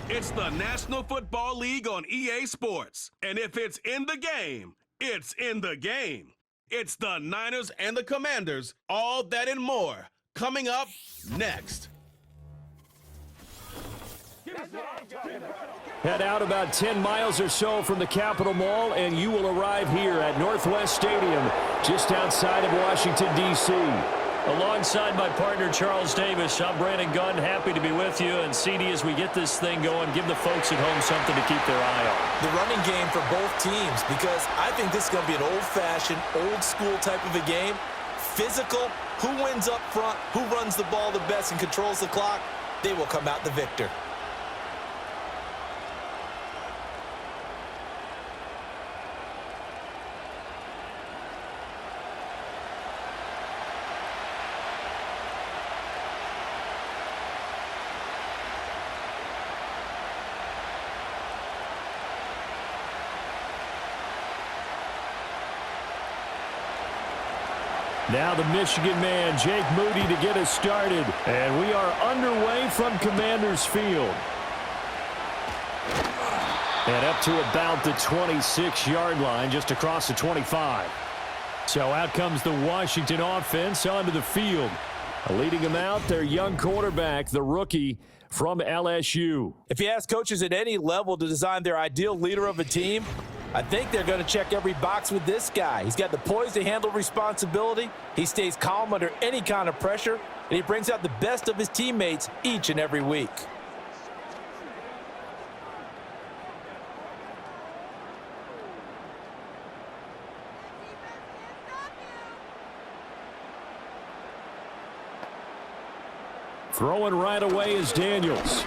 It's the National Football League on EA Sports. And if it's in the game, it's in the game. It's the Niners and the Commanders, all that and more, coming up next. Head out about 10 miles or so from the Capitol Mall, and you will arrive here at Northwest Stadium, just outside of Washington, D.C. Alongside my partner, Charles Davis, I'm Brandon Gunn, happy to be with you. And CD, as we get this thing going, give the folks at home something to keep their eye on. The running game for both teams, because I think this is going to be an old-fashioned, old-school type of a game. Physical, who wins up front, who runs the ball the best and controls the clock, they will come out the victor. Now the Michigan man, Jake Moody, to get us started. And we are underway from Commanders Field. And up to about the 26-yard line, just across the 25. So out comes the Washington offense onto the field. Leading them out, their young quarterback, the rookie from LSU. If you ask coaches at any level to design their ideal leader of a team, I think they're going to check every box with this guy. He's got the poise to handle responsibility. He stays calm under any kind of pressure, and he brings out the best of his teammates each and every week. Throwing right away is Daniels.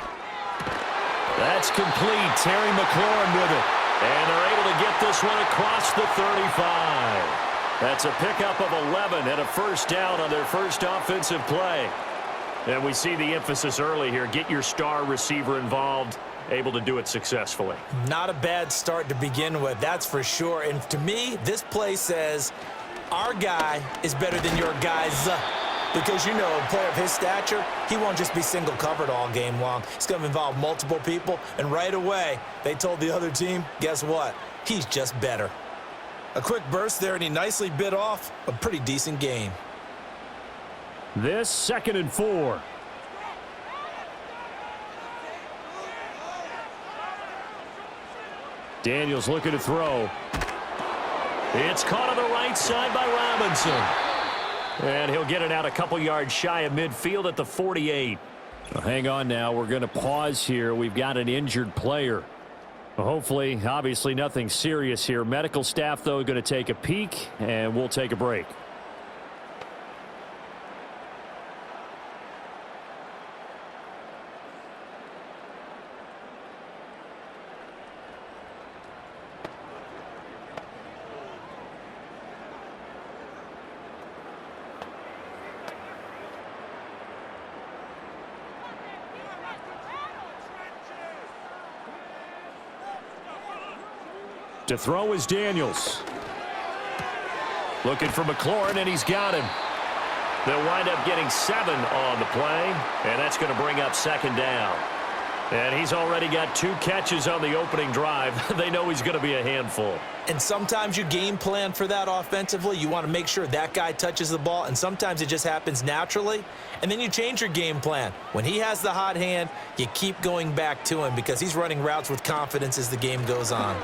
That's complete. Terry McLaurin with it. And they're able to get this one across the 35. That's a pickup of 11 and a first down on their first offensive play. And we see the emphasis early here. Get your star receiver involved. Able to do it successfully. Not a bad start to begin with, that's for sure. And to me, this play says our guy is better than your guys. Because, you know, a player of his stature, he won't just be single covered all game long. It's going to involve multiple people. And right away, they told the other team, guess what? He's just better. A quick burst there, and he nicely bit off a pretty decent gain. This 2nd and 4. Daniels looking to throw. It's caught on the right side by Robinson. And he'll get it out a couple yards shy of midfield at the 48. Well, hang on now. We're going to pause here. We've got an injured player. Well, hopefully, obviously nothing serious here. Medical staff, though, going to take a peek, and we'll take a break. To throw is Daniels. Looking for McLaurin, and he's got him. They'll wind up getting 7 on the play, and that's going to bring up 2nd down. And he's already got 2 catches on the opening drive. They know he's going to be a handful. And sometimes you game plan for that offensively. You want to make sure that guy touches the ball, and sometimes it just happens naturally. And then you change your game plan. When he has the hot hand, you keep going back to him because he's running routes with confidence as the game goes on.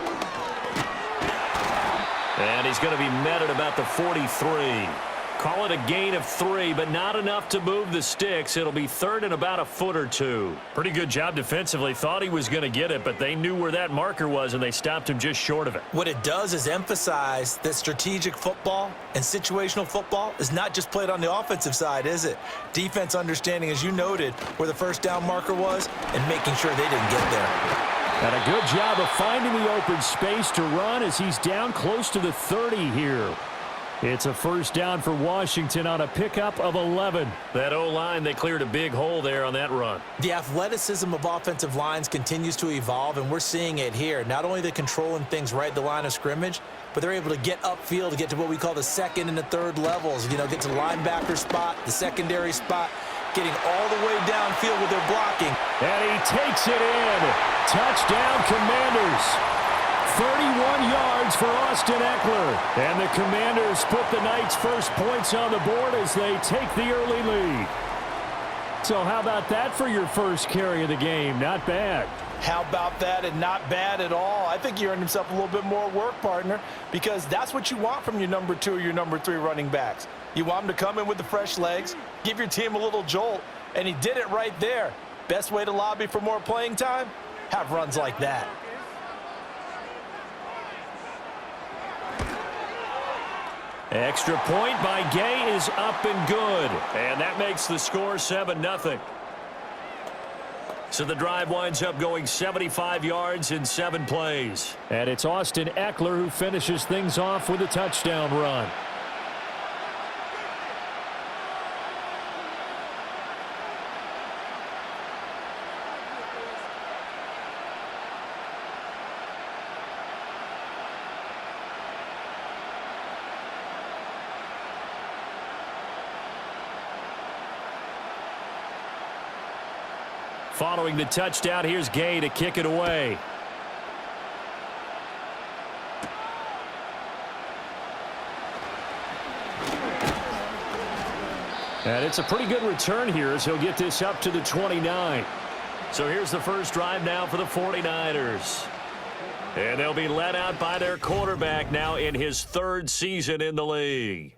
And he's going to be met at about the 43. Call it a gain of 3, but not enough to move the sticks. It'll be 3rd and about a foot or 2. Pretty good job defensively. Thought he was going to get it, but they knew where that marker was, and they stopped him just short of it. What it does is emphasize that strategic football and situational football is not just played on the offensive side, is it? Defense understanding, as you noted, where the first down marker was and making sure they didn't get there. And a good job of finding the open space to run as he's down close to the 30 here. It's a first down for Washington on a pickup of 11. That O-line, they cleared a big hole there on that run. The athleticism of offensive lines continues to evolve, and we're seeing it here. Not only the controlling things right at the line of scrimmage, but they're able to get upfield to get to what we call the 2nd and the 3rd levels. You know, get to the linebacker spot, the secondary spot. getting all the way downfield with their blocking. And he takes it in. Touchdown, Commanders. 31 yards for Austin Eckler. And the Commanders put the Knights' first points on the board as they take the early lead. So how about that for your first carry of the game? Not bad. How about that, and not bad at all. I think he earned himself a little bit more work, partner, because that's what you want from your number 2 or your number 3 running backs. You want them to come in with the fresh legs, give your team a little jolt, and he did it right there. Best way to lobby for more playing time? Have runs like that. Extra point by Gay is up and good. And that makes the score 7-0. So the drive winds up going 75 yards in 7 plays. And it's Austin Eckler who finishes things off with a touchdown run. Following the touchdown, here's Gay to kick it away. And it's a pretty good return here as he'll get this up to the 29. So here's the first drive now for the 49ers. And they'll be led out by their quarterback now in his 3rd season in the league.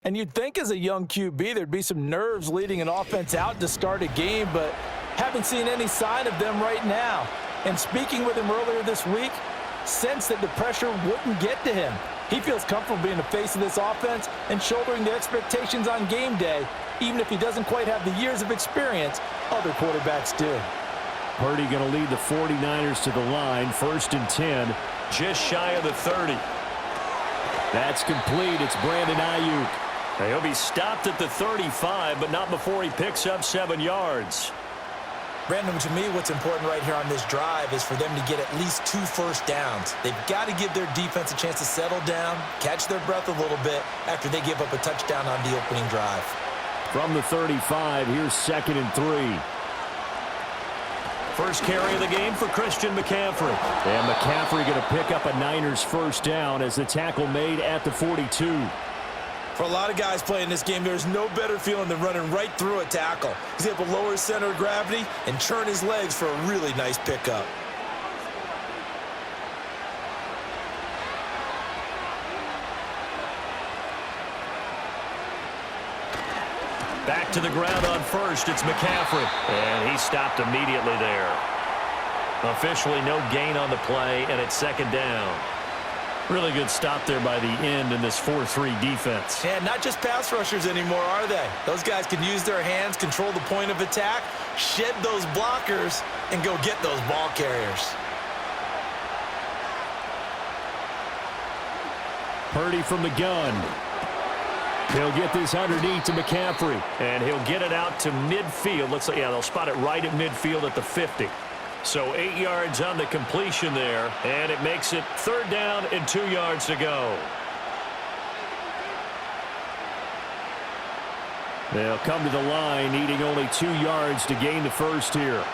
And you'd think as a young QB there'd be some nerves leading an offense out to start a game, but haven't seen any sign of them right now. And speaking with him earlier this week, sensed that the pressure wouldn't get to him. He feels comfortable being the face of this offense and shouldering the expectations on game day, even if he doesn't quite have the years of experience other quarterbacks do. Purdy going to lead the 49ers to the line, 1st and 10. Just shy of the 30. That's complete. It's Brandon Ayuk. He'll be stopped at the 35, but not before he picks up 7 yards. Brandon, to me, what's important right here on this drive is for them to get at least 2 first downs. They've got to give their defense a chance to settle down, catch their breath a little bit after they give up a touchdown on the opening drive. From the 35, here's 2nd and 3. First carry of the game for Christian McCaffrey. And McCaffrey going to pick up a Niners first down as the tackle made at the 42. For a lot of guys playing this game, there's no better feeling than running right through a tackle. He's able to lower his center of gravity and churn his legs for a really nice pickup. Back to the ground on first. It's McCaffrey. And he stopped immediately there. Officially no gain on the play, and it's 2nd down. Really good stop there by the end in this 4-3 defense. And not just pass rushers anymore, are they? Those guys can use their hands, control the point of attack, shed those blockers, and go get those ball carriers. Purdy from the gun. He'll get this underneath to McCaffrey. And he'll get it out to midfield. Looks like, yeah, they'll spot it right at midfield at the 50. So 8 yards on the completion there, and it makes it 3rd down and 2 yards to go. They'll come to the line, needing only 2 yards to gain the first here.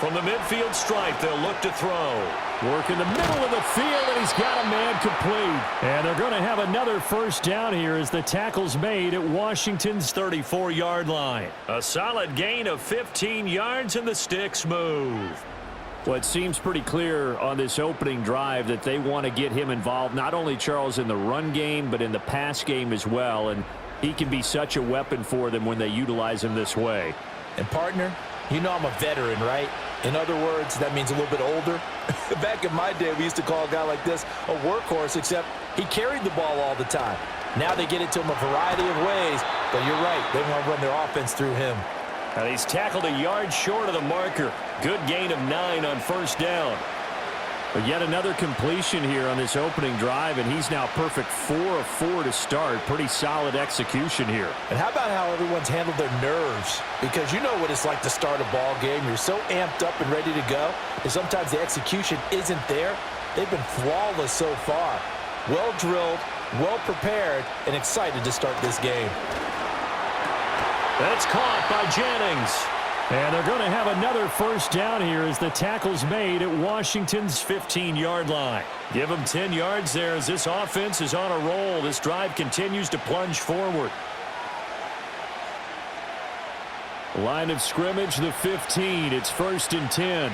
From the midfield stripe, they'll look to throw. Work in the middle of the field, and he's got a man complete. And they're going to have another first down here as the tackle's made at Washington's 34-yard line. A solid gain of 15 yards, and the sticks move. Well, it seems pretty clear on this opening drive that they want to get him involved, not only, Charles, in the run game, but in the pass game as well. And he can be such a weapon for them when they utilize him this way. And, partner, you know I'm a veteran, right? In other words, that means a little bit older. Back in my day, we used to call a guy like this a workhorse, except he carried the ball all the time. Now they get it to him a variety of ways, but you're right. They want to run their offense through him. And he's tackled a yard short of the marker. Good gain of 9 on first down. But yet another completion here on this opening drive, and he's now perfect 4 of 4 to start. Pretty solid execution here. And how about how everyone's handled their nerves? Because you know what it's like to start a ball game. You're so amped up and ready to go, and sometimes the execution isn't there. They've been flawless so far. Well drilled, well prepared, and excited to start this game. That's caught by Jennings. And they're going to have another first down here as the tackle's made at Washington's 15-yard line. Give them 10 yards there as this offense is on a roll. This drive continues to plunge forward. Line of scrimmage, the 15. It's 1st and 10.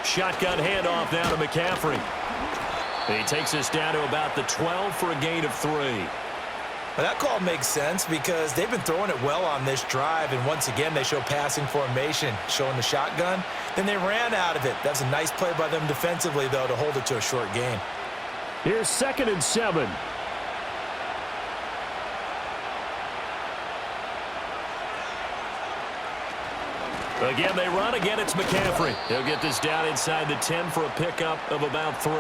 Shotgun handoff now to McCaffrey. He takes us down to about the 12 for a gain of 3. Well, that call makes sense because they've been throwing it well on this drive, and once again they show passing formation, showing the shotgun. Then they ran out of it. That's a nice play by them defensively, though, to hold it to a short gain. Here's 2nd and 7. Again, they run. Again, it's McCaffrey. He'll get this down inside the 10 for a pickup of about 3.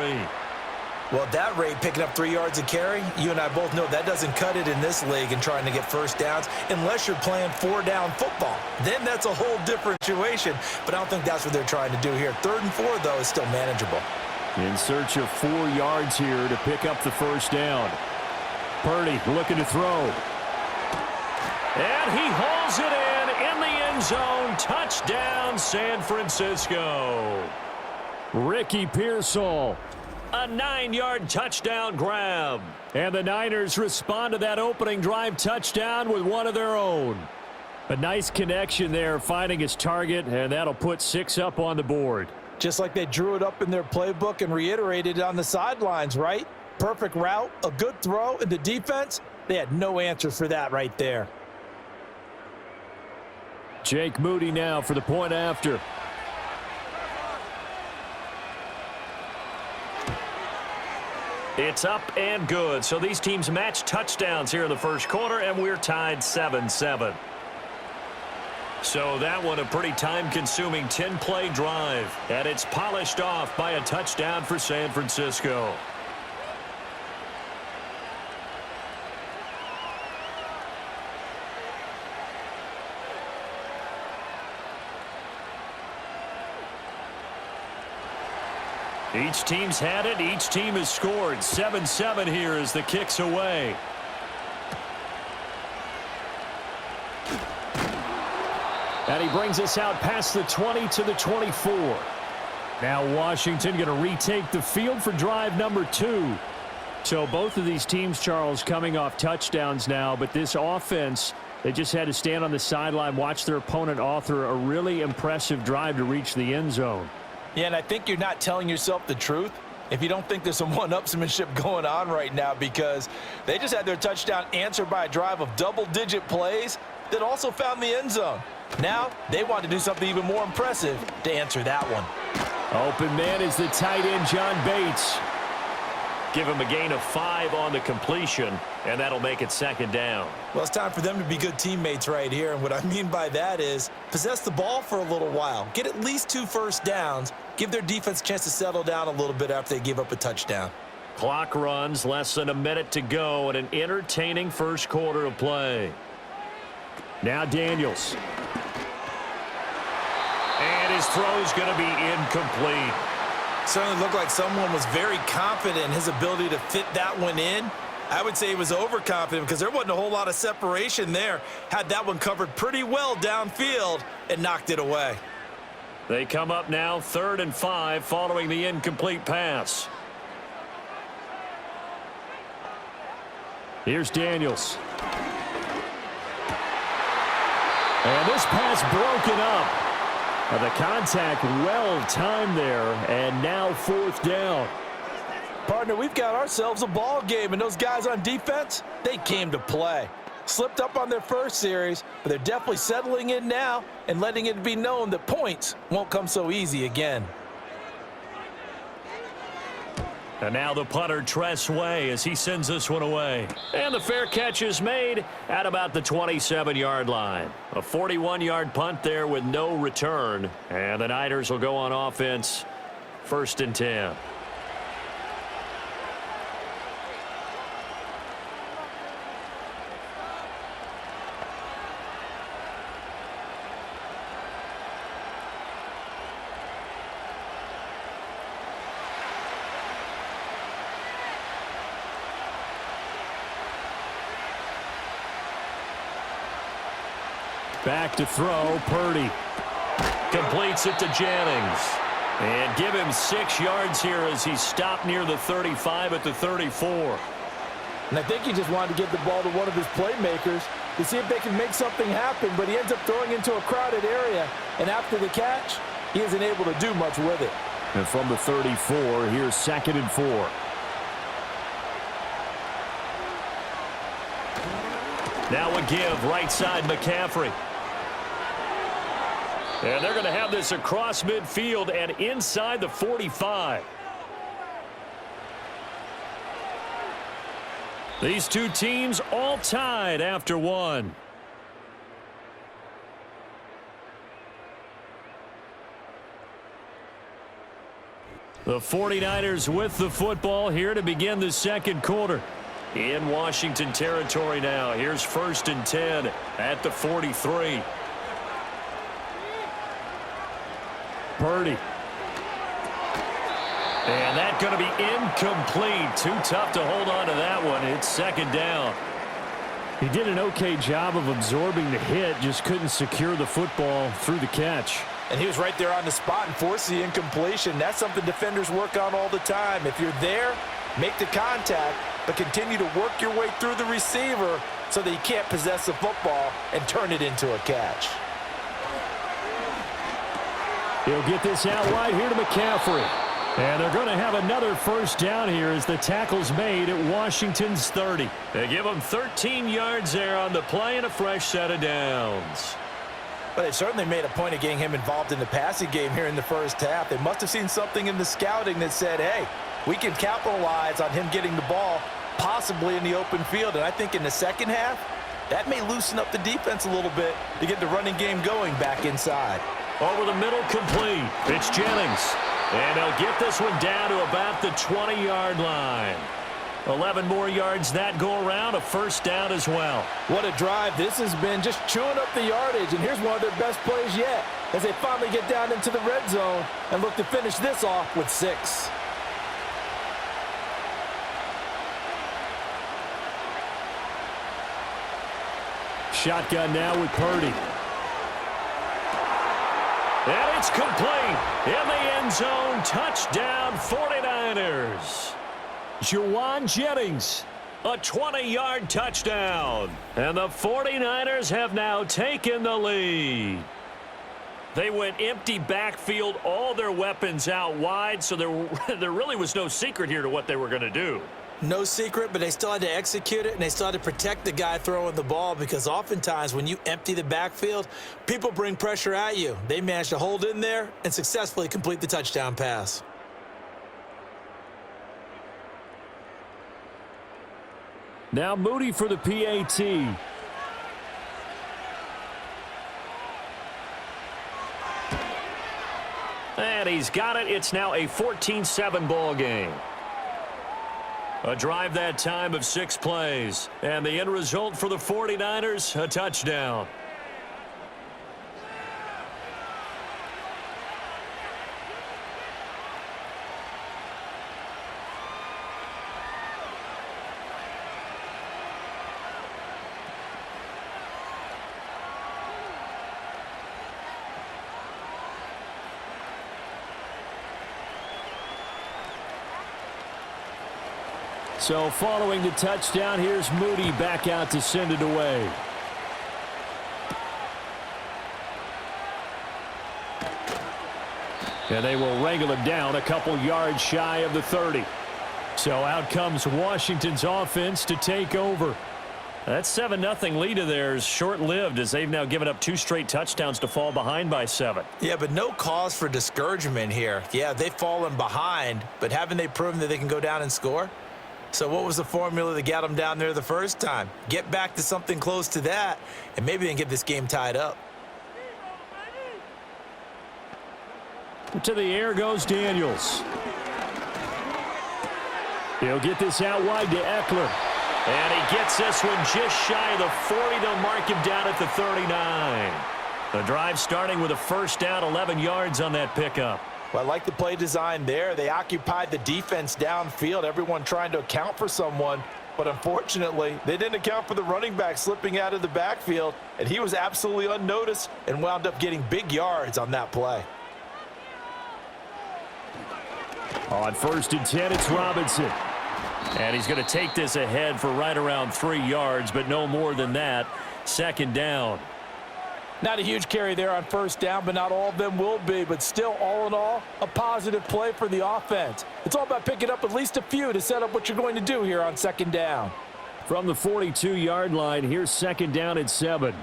Well, at that rate, picking up 3 yards a carry, you and I both know that doesn't cut it in this league and trying to get first downs unless you're playing 4-down football. Then that's a whole different situation, but I don't think that's what they're trying to do here. 3rd and 4, though, is still manageable. In search of 4 yards here to pick up the first down. Purdy looking to throw. And he hauls it in the end zone. Touchdown, San Francisco. Ricky Pearsall. A 9-yard touchdown grab. And the Niners respond to that opening drive touchdown with one of their own. A nice connection there, finding his target, and that'll put 6 up on the board. Just like they drew it up in their playbook and reiterated it on the sidelines, right? Perfect route, a good throw, and the defense, they had no answer for that right there. Jake Moody now for the point after. It's up and good. So these teams match touchdowns here in the first quarter, and we're tied 7-7. So that one a pretty time-consuming 10-play drive, and it's polished off by a touchdown for San Francisco. Each team's had it. Each team has scored. 7-7 here as the kick's away. And he brings us out past the 20 to the 24. Now Washington going to retake the field for drive number 2. So both of these teams, Charles, coming off touchdowns now, but this offense, they just had to stand on the sideline, watch their opponent author a really impressive drive to reach the end zone. Yeah, and I think you're not telling yourself the truth if you don't think there's some one-upsmanship going on right now, because they just had their touchdown answered by a drive of double-digit plays that also found the end zone. Now they want to do something even more impressive to answer that one. Open man is the tight end, John Bates. Give him a gain of 5 on the completion, and that'll make it 2nd down. Well, it's time for them to be good teammates right here, and what I mean by that is possess the ball for a little while, get at least 2 first downs, give their defense a chance to settle down a little bit after they give up a touchdown. Clock runs, less than a minute to go, and an entertaining first quarter of play. Now Daniels. And his throw's going to be incomplete. Certainly looked like someone was very confident in his ability to fit that one in. I would say he was overconfident because there wasn't a whole lot of separation there. Had that one covered pretty well downfield and knocked it away. They come up now 3rd and 5 following the incomplete pass. Here's Daniels. And this pass broken up. The contact well timed there, and now 4th down. Partner, we've got ourselves a ball game, and those guys on defense, they came to play. Slipped up on their first series, but they're definitely settling in now and letting it be known that points won't come so easy again. And now the punter, Tress Way, as he sends this one away. And the fair catch is made at about the 27-yard line. A 41-yard punt there with no return. And the Niners will go on offense, 1st and 10. Back to throw, Purdy. Completes it to Jennings. And give him 6 yards here as he stopped near the 35 at the 34. And I think he just wanted to give the ball to one of his playmakers to see if they can make something happen, but he ends up throwing into a crowded area, and after the catch, he isn't able to do much with it. And from the 34, here's 2nd and 4. Now a give, right side McCaffrey. And they're going to have this across midfield and inside the 45. These two teams all tied after one. The 49ers with the football here to begin the second quarter. In Washington territory now. Here's 1st and 10 at the 43. Purdy. And that's going to be incomplete. Too tough to hold on to that one. It's 2nd down. He did an okay job of absorbing the hit, just couldn't secure the football through the catch. And he was right there on the spot and forced the incompletion. That's something defenders work on all the time. If you're there, make the contact, but continue to work your way through the receiver so that you can't possess the football and turn it into a catch. He'll get this out wide here to McCaffrey. And they're going to have another 1st down here as the tackle's made at Washington's 30. They give him 13 yards there on the play and a fresh set of downs. But they certainly made a point of getting him involved in the passing game here in the first half. They must have seen something in the scouting that said, hey, we can capitalize on him getting the ball possibly in the open field. And I think in the second half, that may loosen up the defense a little bit to get the running game going back inside. Over the middle, complete. It's Jennings. And they'll get this one down to about the 20-yard line. 11 more yards that go around, a 1st down as well. What a drive. This has been just chewing up the yardage, and here's one of their best plays yet as they finally get down into the red zone and look to finish this off with 6. Shotgun now with Purdy. And it's complete. In the end zone, touchdown 49ers. Juwan Jennings. A 20-yard touchdown. And the 49ers have now taken the lead. They went empty backfield, all their weapons out wide, so there really was no secret here to what they were going to do. No secret, but they still had to execute it, and they still had to protect the guy throwing the ball because oftentimes when you empty the backfield, people bring pressure at you. They managed to hold in there and successfully complete the touchdown pass. Now Moody for the PAT. And he's got it. It's now a 14-7 ball game. A drive that time of 6 plays. And the end result for the 49ers, a touchdown. So following the touchdown, here's Moody back out to send it away. And they will wrangle him down a couple yards shy of the 30. So out comes Washington's offense to take over. That 7-0 lead of theirs short-lived as they've now given up 2 straight touchdowns to fall behind by 7. Yeah, but no cause for discouragement here. Yeah, they've fallen behind, but haven't they proven that they can go down and score? So what was the formula that got them down there the first time? Get back to something close to that, and maybe they can get this game tied up. To the air goes Daniels. He'll get this out wide to Eckler. And he gets this one just shy of the 40. They'll mark him down at the 39. The drive starting with a 1st down, 11 yards on that pickup. Well, I like the play design there. They occupied the defense downfield, everyone trying to account for someone. But unfortunately, they didn't account for the running back slipping out of the backfield, and he was absolutely unnoticed and wound up getting big yards on that play. On 1st and 10, it's Robinson. And he's going to take this ahead for right around 3 yards, but no more than that. 2nd down. Not a huge carry there on 1st down, but not all of them will be. But still, all in all, a positive play for the offense. It's all about picking up at least a few to set up what you're going to do here on 2nd down. From the 42-yard line, here's 2nd down and 7.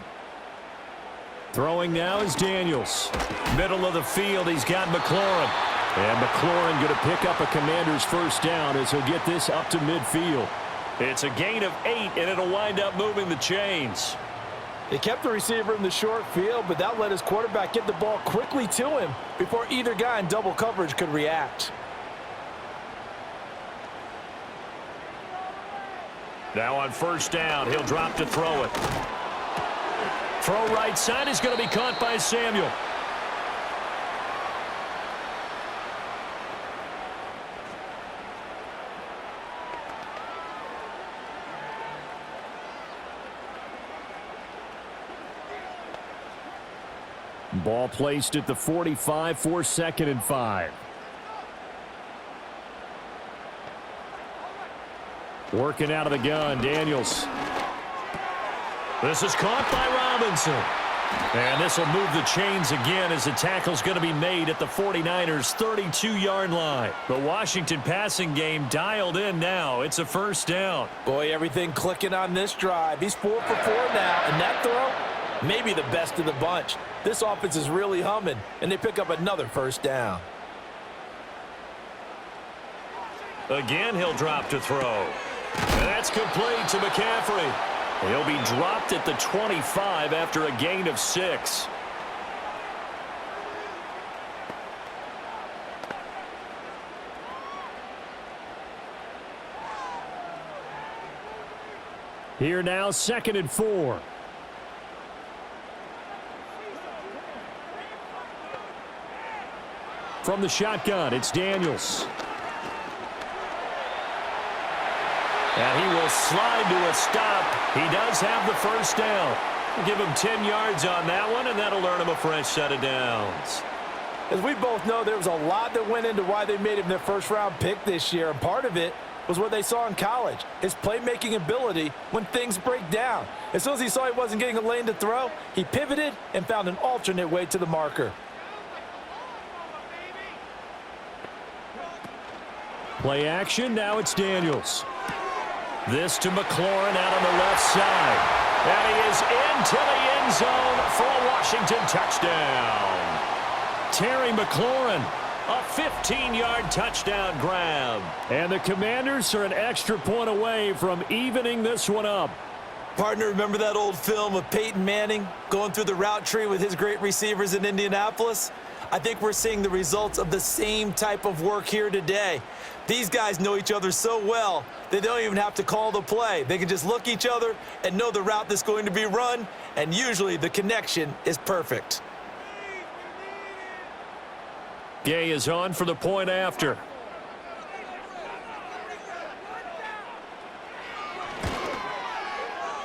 Throwing now is Daniels. Middle of the field, he's got McLaurin. And McLaurin going to pick up a Commander's 1st down as he'll get this up to midfield. It's a gain of 8, and it'll wind up moving the chains. They kept the receiver in the short field, but that let his quarterback get the ball quickly to him before either guy in double coverage could react. Now on 1st down, he'll drop to throw it. Throw right side is going to be caught by Samuel. Ball placed at the 45 for 2nd and 5. Working out of the gun, Daniels. This is caught by Robinson. And this will move the chains again as the tackle's going to be made at the 49ers' 32-yard line. The Washington passing game dialed in now. It's a 1st down. Boy, everything clicking on this drive. He's 4 for 4 now, and that throw, maybe the best of the bunch. This offense is really humming, and they pick up another 1st down. Again, he'll drop to throw. And that's complete to McCaffrey. He'll be dropped at the 25 after a gain of 6. Here now, 2nd and 4. From the shotgun, it's Daniels. And he will slide to a stop. He does have the 1st down. We'll give him 10 yards on that one, and that'll earn him a fresh set of downs. As we both know, there was a lot that went into why they made him their 1st-round pick this year, and part of it was what they saw in college, his playmaking ability when things break down. As soon as he saw he wasn't getting a lane to throw, he pivoted and found an alternate way to the marker. Play action, now it's Daniels. This to McLaurin out on the left side. And he is into the end zone for a Washington touchdown. Terry McLaurin, a 15-yard touchdown grab. And the Commanders are an extra point away from evening this one up. Partner, remember that old film of Peyton Manning going through the route tree with his great receivers in Indianapolis? I think we're seeing the results of the same type of work here today. These guys know each other so well, they don't even have to call the play. They can just look each other and know the route that's going to be run, and usually the connection is perfect. Gay is on for the point after.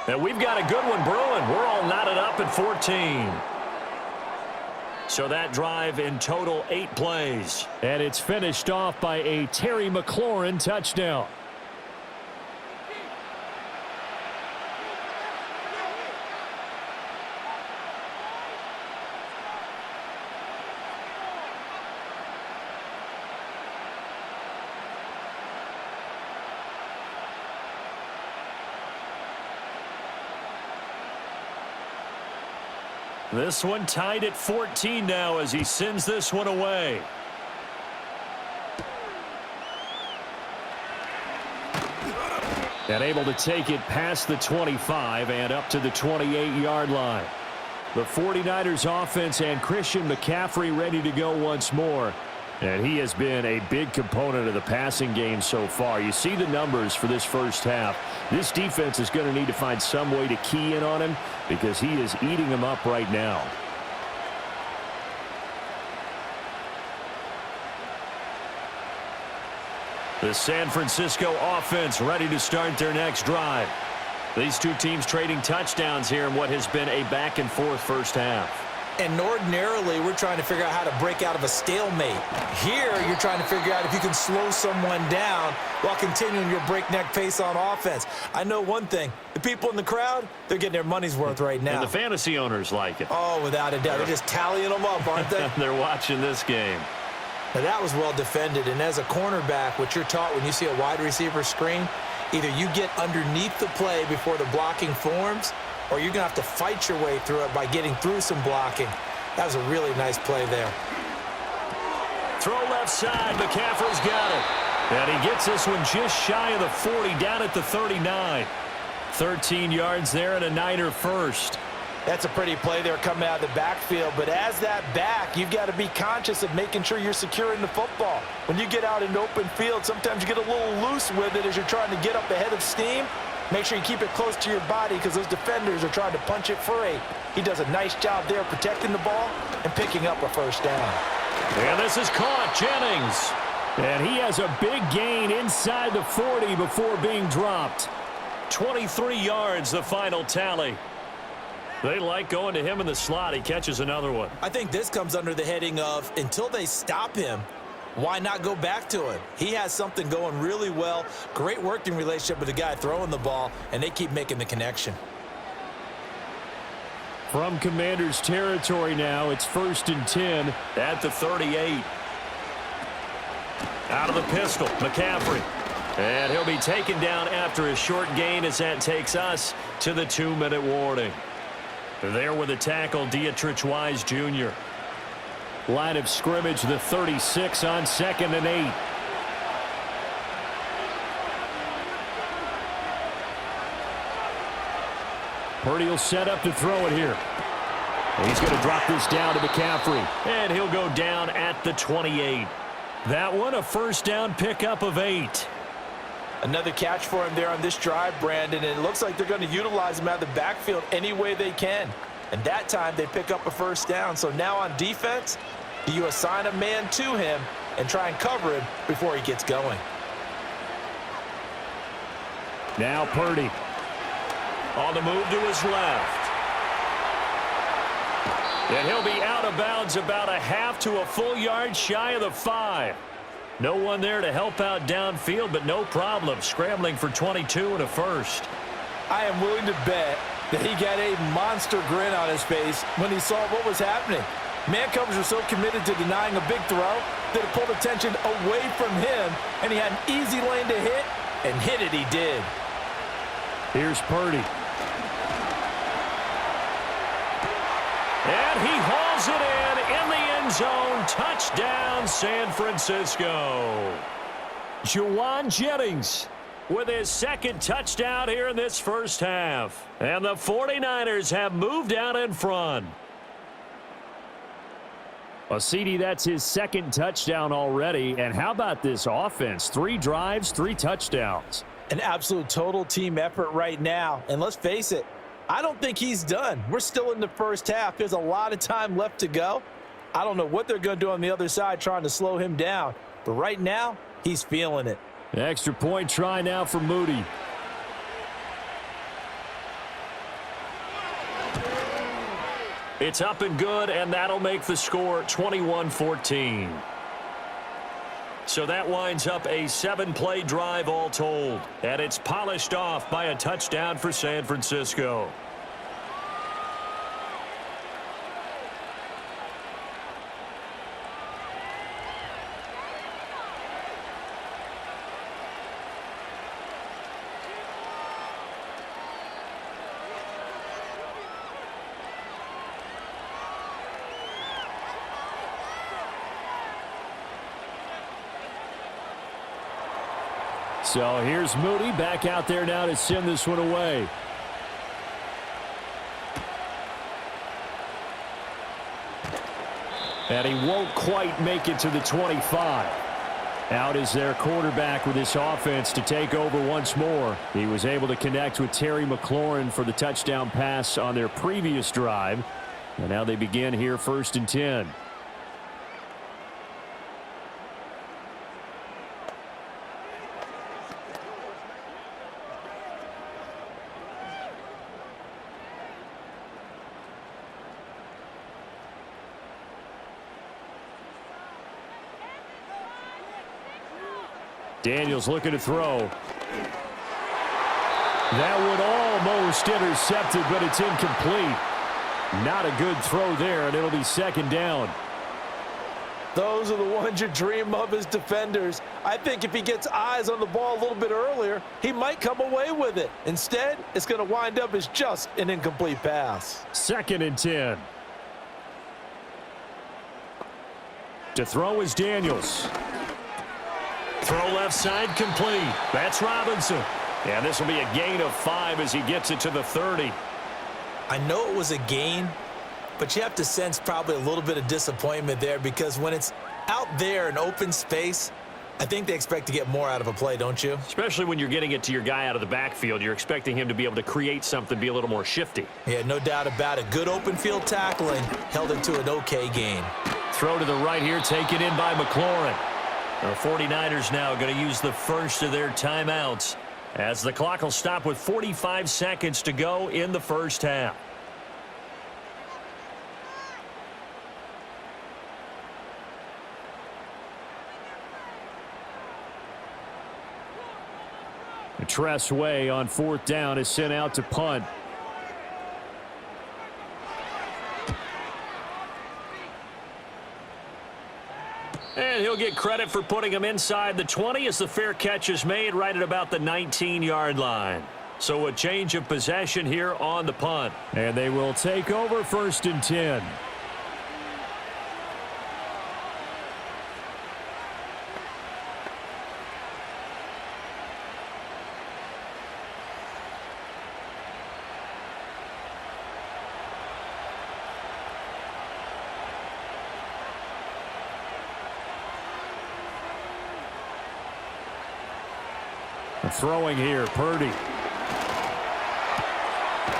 And we've got a good one brewing. We're all knotted up at 14. So that drive in total 8 plays. And it's finished off by a Terry McLaurin touchdown. This one tied at 14 now as he sends this one away. And able to take it past the 25 and up to the 28-yard line. The 49ers offense and Christian McCaffrey ready to go once more. And he has been a big component of the passing game so far. You see the numbers for this first half. This defense is going to need to find some way to key in on him because he is eating them up right now. The San Francisco offense ready to start their next drive. These two teams trading touchdowns here in what has been a back-and-forth first half. And ordinarily, we're trying to figure out how to break out of a stalemate. Here, you're trying to figure out if you can slow someone down while continuing your breakneck pace on offense. I know one thing. The people in the crowd, they're getting their money's worth right now. And the fantasy owners like it. Oh, without a doubt. They're just tallying them up, aren't they? They're watching this game. Now, that was well defended. And as a cornerback, what you're taught when you see a wide receiver screen, either you get underneath the play before the blocking forms, or you're going to have to fight your way through it by getting through some blocking. That was a really nice play there. Throw left side. McCaffrey's got it. And he gets this one just shy of the 40, down at the 39. 13 yards there and a Niner first. That's a pretty play there coming out of the backfield. But as that back, you've got to be conscious of making sure you're securing the football. When you get out in open field, sometimes you get a little loose with it as you're trying to get up ahead of steam. Make sure you keep it close to your body because those defenders are trying to punch it free. He does a nice job there protecting the ball and picking up a first down. And this is caught. Jennings. And he has a big gain inside the 40 before being dropped. 23 yards, the final tally. They like going to him in the slot. He catches another one. I think this comes under the heading of until they stop him, why not go back to him? He has something going really well. Great working relationship with the guy throwing the ball, and they keep making the connection. From Commanders territory now, it's 1st and 10 at the 38. Out of the pistol, McCaffrey. And he'll be taken down after a short gain as that takes us to the 2-minute warning. There with the tackle, Dietrich Wise Jr. Line of scrimmage, the 36 on 2nd and 8. Purdy will set up to throw it here. He's going to drop this down to McCaffrey. And he'll go down at the 28. That one a first down pickup of 8. Another catch for him there on this drive, Brandon, and it looks like they're going to utilize him out of the backfield any way they can. And that time they pick up a first down. So now on defense, do you assign a man to him and try and cover him before he gets going? Now Purdy. On the move to his left. And he'll be out of bounds about a half to a full yard shy of the 5. No one there to help out downfield, but no problem. Scrambling for 22 and a first. I am willing to bet that he got a monster grin on his face when he saw what was happening. Man coverage was so committed to denying a big throw that it pulled attention away from him, and he had an easy lane to hit, and hit it he did. Here's Purdy. And he hauls it in the end zone. Touchdown, San Francisco. Juwan Jennings with his second touchdown here in this first half. And the 49ers have moved out in front. Well, CD, that's his second touchdown already. And how about this offense? 3 drives, 3 touchdowns. An absolute total team effort right now. And let's face it, I don't think he's done. We're still in the first half. There's a lot of time left to go. I don't know what they're going to do on the other side trying to slow him down. But right now, he's feeling it. Extra point try now for Moody. It's up and good, and that'll make the score 21-14. So that winds up a 7-play drive all told. And it's polished off by a touchdown for San Francisco. So here's Moody back out there now to send this one away. And he won't quite make it to the 25. Out is their quarterback with this offense to take over once more. He was able to connect with Terry McLaurin for the touchdown pass on their previous drive. And now they begin here 1st and 10. Daniels looking to throw. That one almost intercepted, but it's incomplete. Not a good throw there, and it'll be second down. Those are the ones you dream of as defenders. I think if he gets eyes on the ball a little bit earlier, he might come away with it. Instead, it's going to wind up as just an incomplete pass. 2nd and 10. To throw is Daniels. Throw left side complete. That's Robinson. And this will be a gain of 5 as he gets it to the 30. I know it was a gain, but you have to sense probably a little bit of disappointment there because when it's out there in open space, I think they expect to get more out of a play, don't you? Especially when you're getting it to your guy out of the backfield. You're expecting him to be able to create something, be a little more shifty. Yeah, no doubt about it. Good open field tackling held it to an okay gain. Throw to the right here, taken in by McLaurin. The 49ers now going to use the first of their timeouts as the clock will stop with 45 seconds to go in the first half. Tress Way on 4th down is sent out to punt. And he'll get credit for putting him inside the 20 as the fair catch is made right at about the 19-yard line. So a change of possession here on the punt. And they will take over 1st and 10. Throwing here, Purdy.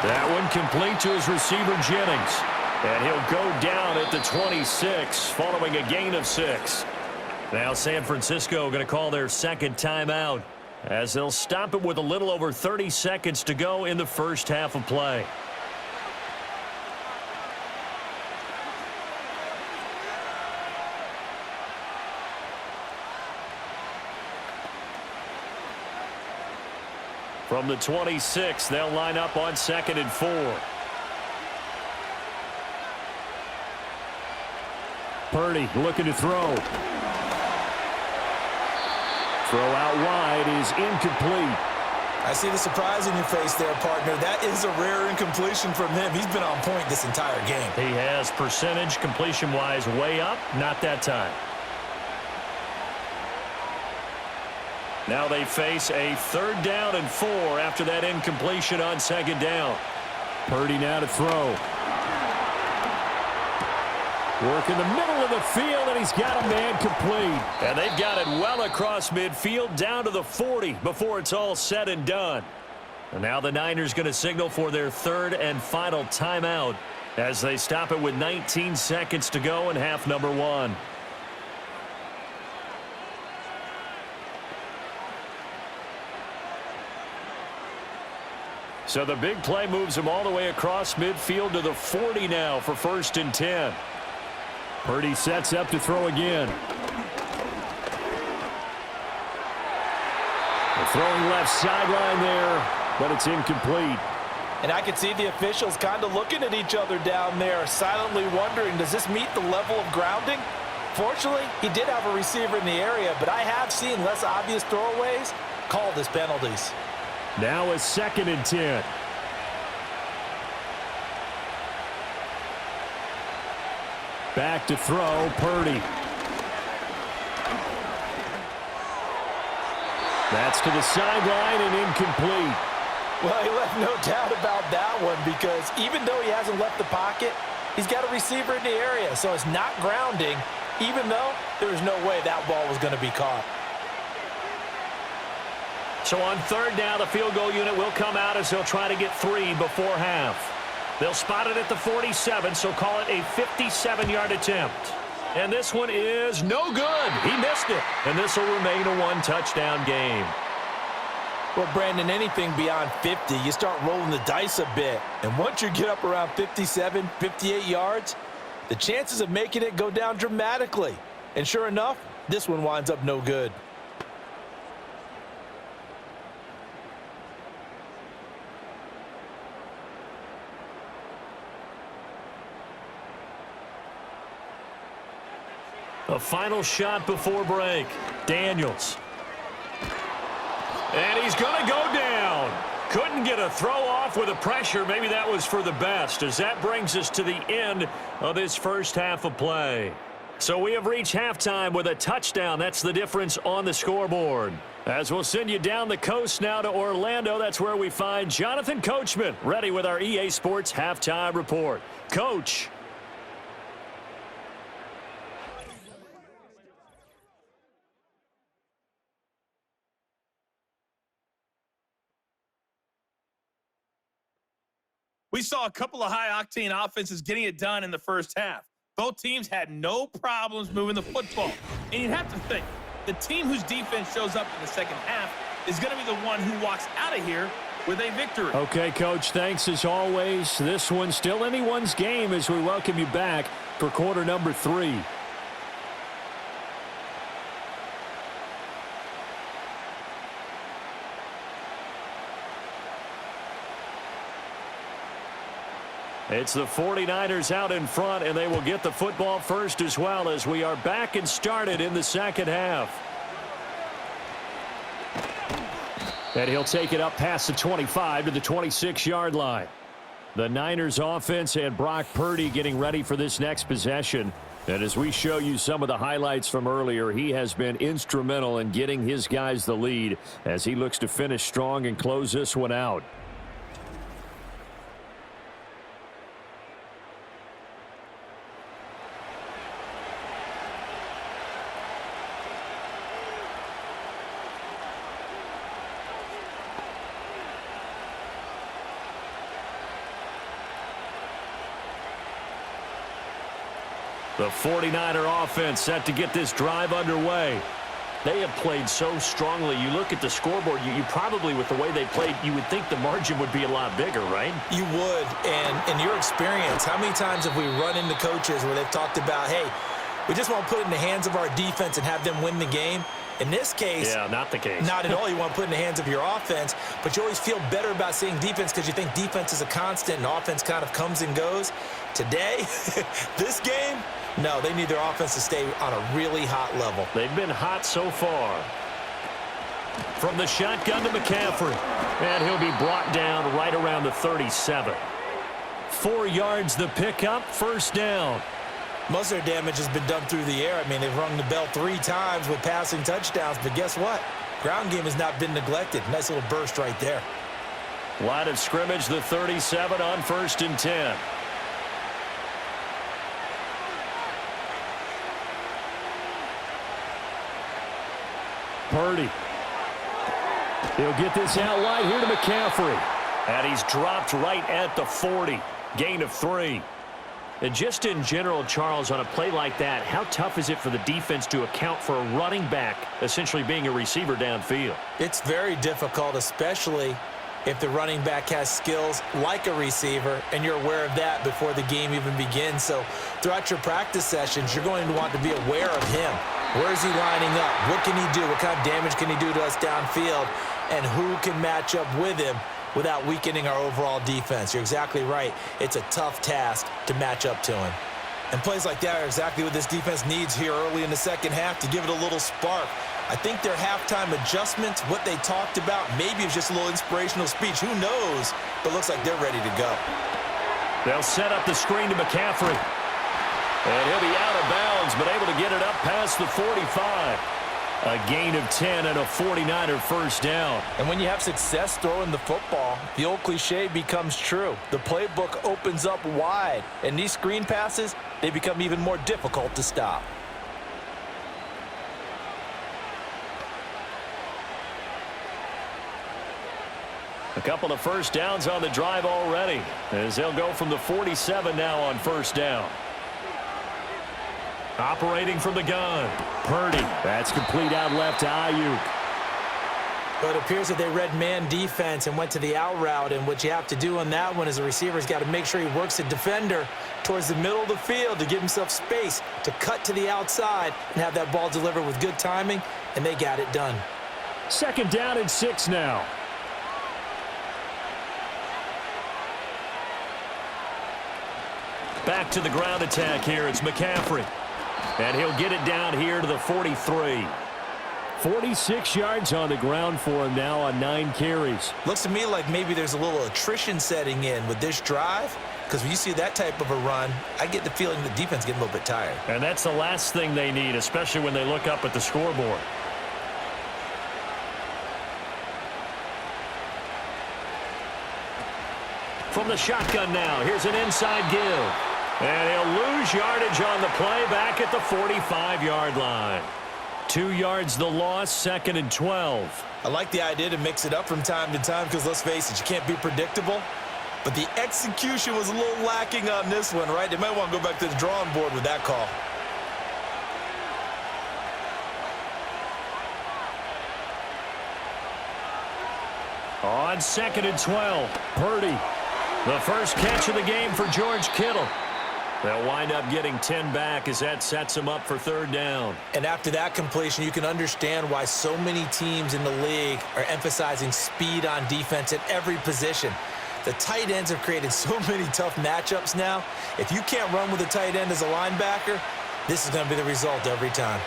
That one complete to his receiver, Jennings. And he'll go down at the 26 following a gain of 6. Now San Francisco going to call their 2nd timeout as they'll stop it with a little over 30 seconds to go in the first half of play. From the 26, they'll line up on 2nd and 4. Purdy looking to throw. Throw out wide is incomplete. I see the surprise in your face there, partner. That is a rare incompletion from him. He's been on point this entire game. He has percentage completion-wise way up. Not that time. Now they face a 3rd down and 4 after that incompletion on 2nd down. Purdy now to throw. Work in the middle of the field, and he's got a man complete. And they've got it well across midfield down to the 40 before it's all said and done. And now the Niners going to signal for their 3rd and final timeout as they stop it with 19 seconds to go in half number 1. So the big play moves him all the way across midfield to the 40 now for 1st and 10. Purdy sets up to throw again. They're throwing left sideline there, but it's incomplete. And I can see the officials kind of looking at each other down there, silently wondering, does this meet the level of grounding? Fortunately, he did have a receiver in the area, but I have seen less obvious throwaways called as penalties. Now a 2nd and 10. Back to throw, Purdy. That's to the sideline and incomplete. Well, he left no doubt about that one because even though he hasn't left the pocket, he's got a receiver in the area, so it's not grounding, even though there was no way that ball was going to be caught. So on 3rd down, the field goal unit will come out as they'll try to get 3 before half. They'll spot it at the 47, so call it a 57-yard attempt. And this one is no good. He missed it. And this will remain a 1-touchdown game. Well, Brandon, anything beyond 50, you start rolling the dice a bit. And once you get up around 57, 58 yards, the chances of making it go down dramatically. And sure enough, this one winds up no good. A final shot before break. Daniels. And he's going to go down. Couldn't get a throw off with the pressure. Maybe that was for the best, as that brings us to the end of this first half of play. So we have reached halftime with a touchdown. That's the difference on the scoreboard. As we'll send you down the coast now to Orlando, that's where we find Jonathan Coachman ready with our EA Sports Halftime Report. Coach. We saw a couple of high-octane offenses getting it done in the first half. Both teams had no problems moving the football. And you'd have to think, the team whose defense shows up in the second half is going to be the one who walks out of here with a victory. Okay, Coach, thanks as always. This one's still anyone's game as we welcome you back for quarter number 3. It's the 49ers out in front, and they will get the football first as well as we are back and started in the second half. And he'll take it up past the 25 to the 26-yard line. The Niners offense and Brock Purdy getting ready for this next possession. And as we show you some of the highlights from earlier, he has been instrumental in getting his guys the lead as he looks to finish strong and close this one out. The 49er offense set to get this drive underway. They have played so strongly. You look at the scoreboard, you probably, with the way they played, you would think the margin would be a lot bigger, right? You would, and in your experience, how many times have we run into coaches where they've talked about, hey, we just want to put it in the hands of our defense and have them win the game? In this case, yeah, not the case. Not at all. You want to put it in the hands of your offense, but you always feel better about seeing defense because you think defense is a constant and offense kind of comes and goes. Today, this game, no, they need their offense to stay on a really hot level. They've been hot so far. From the shotgun to McCaffrey. And he'll be brought down right around the 37. 4 yards the pickup, first down. Most of their damage has been done through the air. I mean, they've rung the bell 3 times with passing touchdowns, but guess what? Ground game has not been neglected. Nice little burst right there. Line of scrimmage, the 37 on 1st and 10. Purdy. He'll get this out wide here to McCaffrey. And he's dropped right at the 40. Gain of 3. And just in general, Charles, on a play like that, how tough is it for the defense to account for a running back essentially being a receiver downfield? It's very difficult, especially if the running back has skills like a receiver, and you're aware of that before the game even begins. So throughout your practice sessions, you're going to want to be aware of him. Where is he lining up? What can he do? What kind of damage can he do to us downfield? And who can match up with him without weakening our overall defense? You're exactly right. It's a tough task to match up to him. And plays like that are exactly what this defense needs here early in the second half to give it a little spark. I think their halftime adjustments, what they talked about, maybe it was just a little inspirational speech. Who knows? But it looks like they're ready to go. They'll set up the screen to McCaffrey. And he'll be out of bounds, but able to get it up past the 45. A gain of 10 and a 49er first down. And when you have success throwing the football, the old cliche becomes true. The playbook opens up wide, and these screen passes, they become even more difficult to stop. A couple of first downs on the drive already, as they'll go from the 47 now on first down. Operating from the gun, Purdy. That's complete out left to Ayuk. But it appears that they read man defense and went to the out route, and what you have to do on that one is the receiver's got to make sure he works the defender towards the middle of the field to give himself space to cut to the outside and have that ball delivered with good timing, and they got it done. 2nd down and 6 now. Back to the ground attack here. It's McCaffrey. And he'll get it down here to the 43. 46 yards on the ground for him now on 9 carries. Looks to me like maybe there's a little attrition setting in with this drive, because when you see that type of a run, I get the feeling the defense getting a little bit tired. And that's the last thing they need, especially when they look up at the scoreboard. From the shotgun now, here's an inside give. And he'll lose yardage on the play back at the 45-yard line. 2 yards the loss, 2nd and 12. I like the idea to mix it up from time to time because, let's face it, you can't be predictable. But the execution was a little lacking on this one, right? They might want to go back to the drawing board with that call. On 2nd and 12, Purdy. The first catch of the game for George Kittle. They'll wind up getting 10 back as that sets them up for 3rd down. And after that completion, you can understand why so many teams in the league are emphasizing speed on defense at every position. The tight ends have created so many tough matchups now. If you can't run with a tight end as a linebacker, this is going to be the result every time.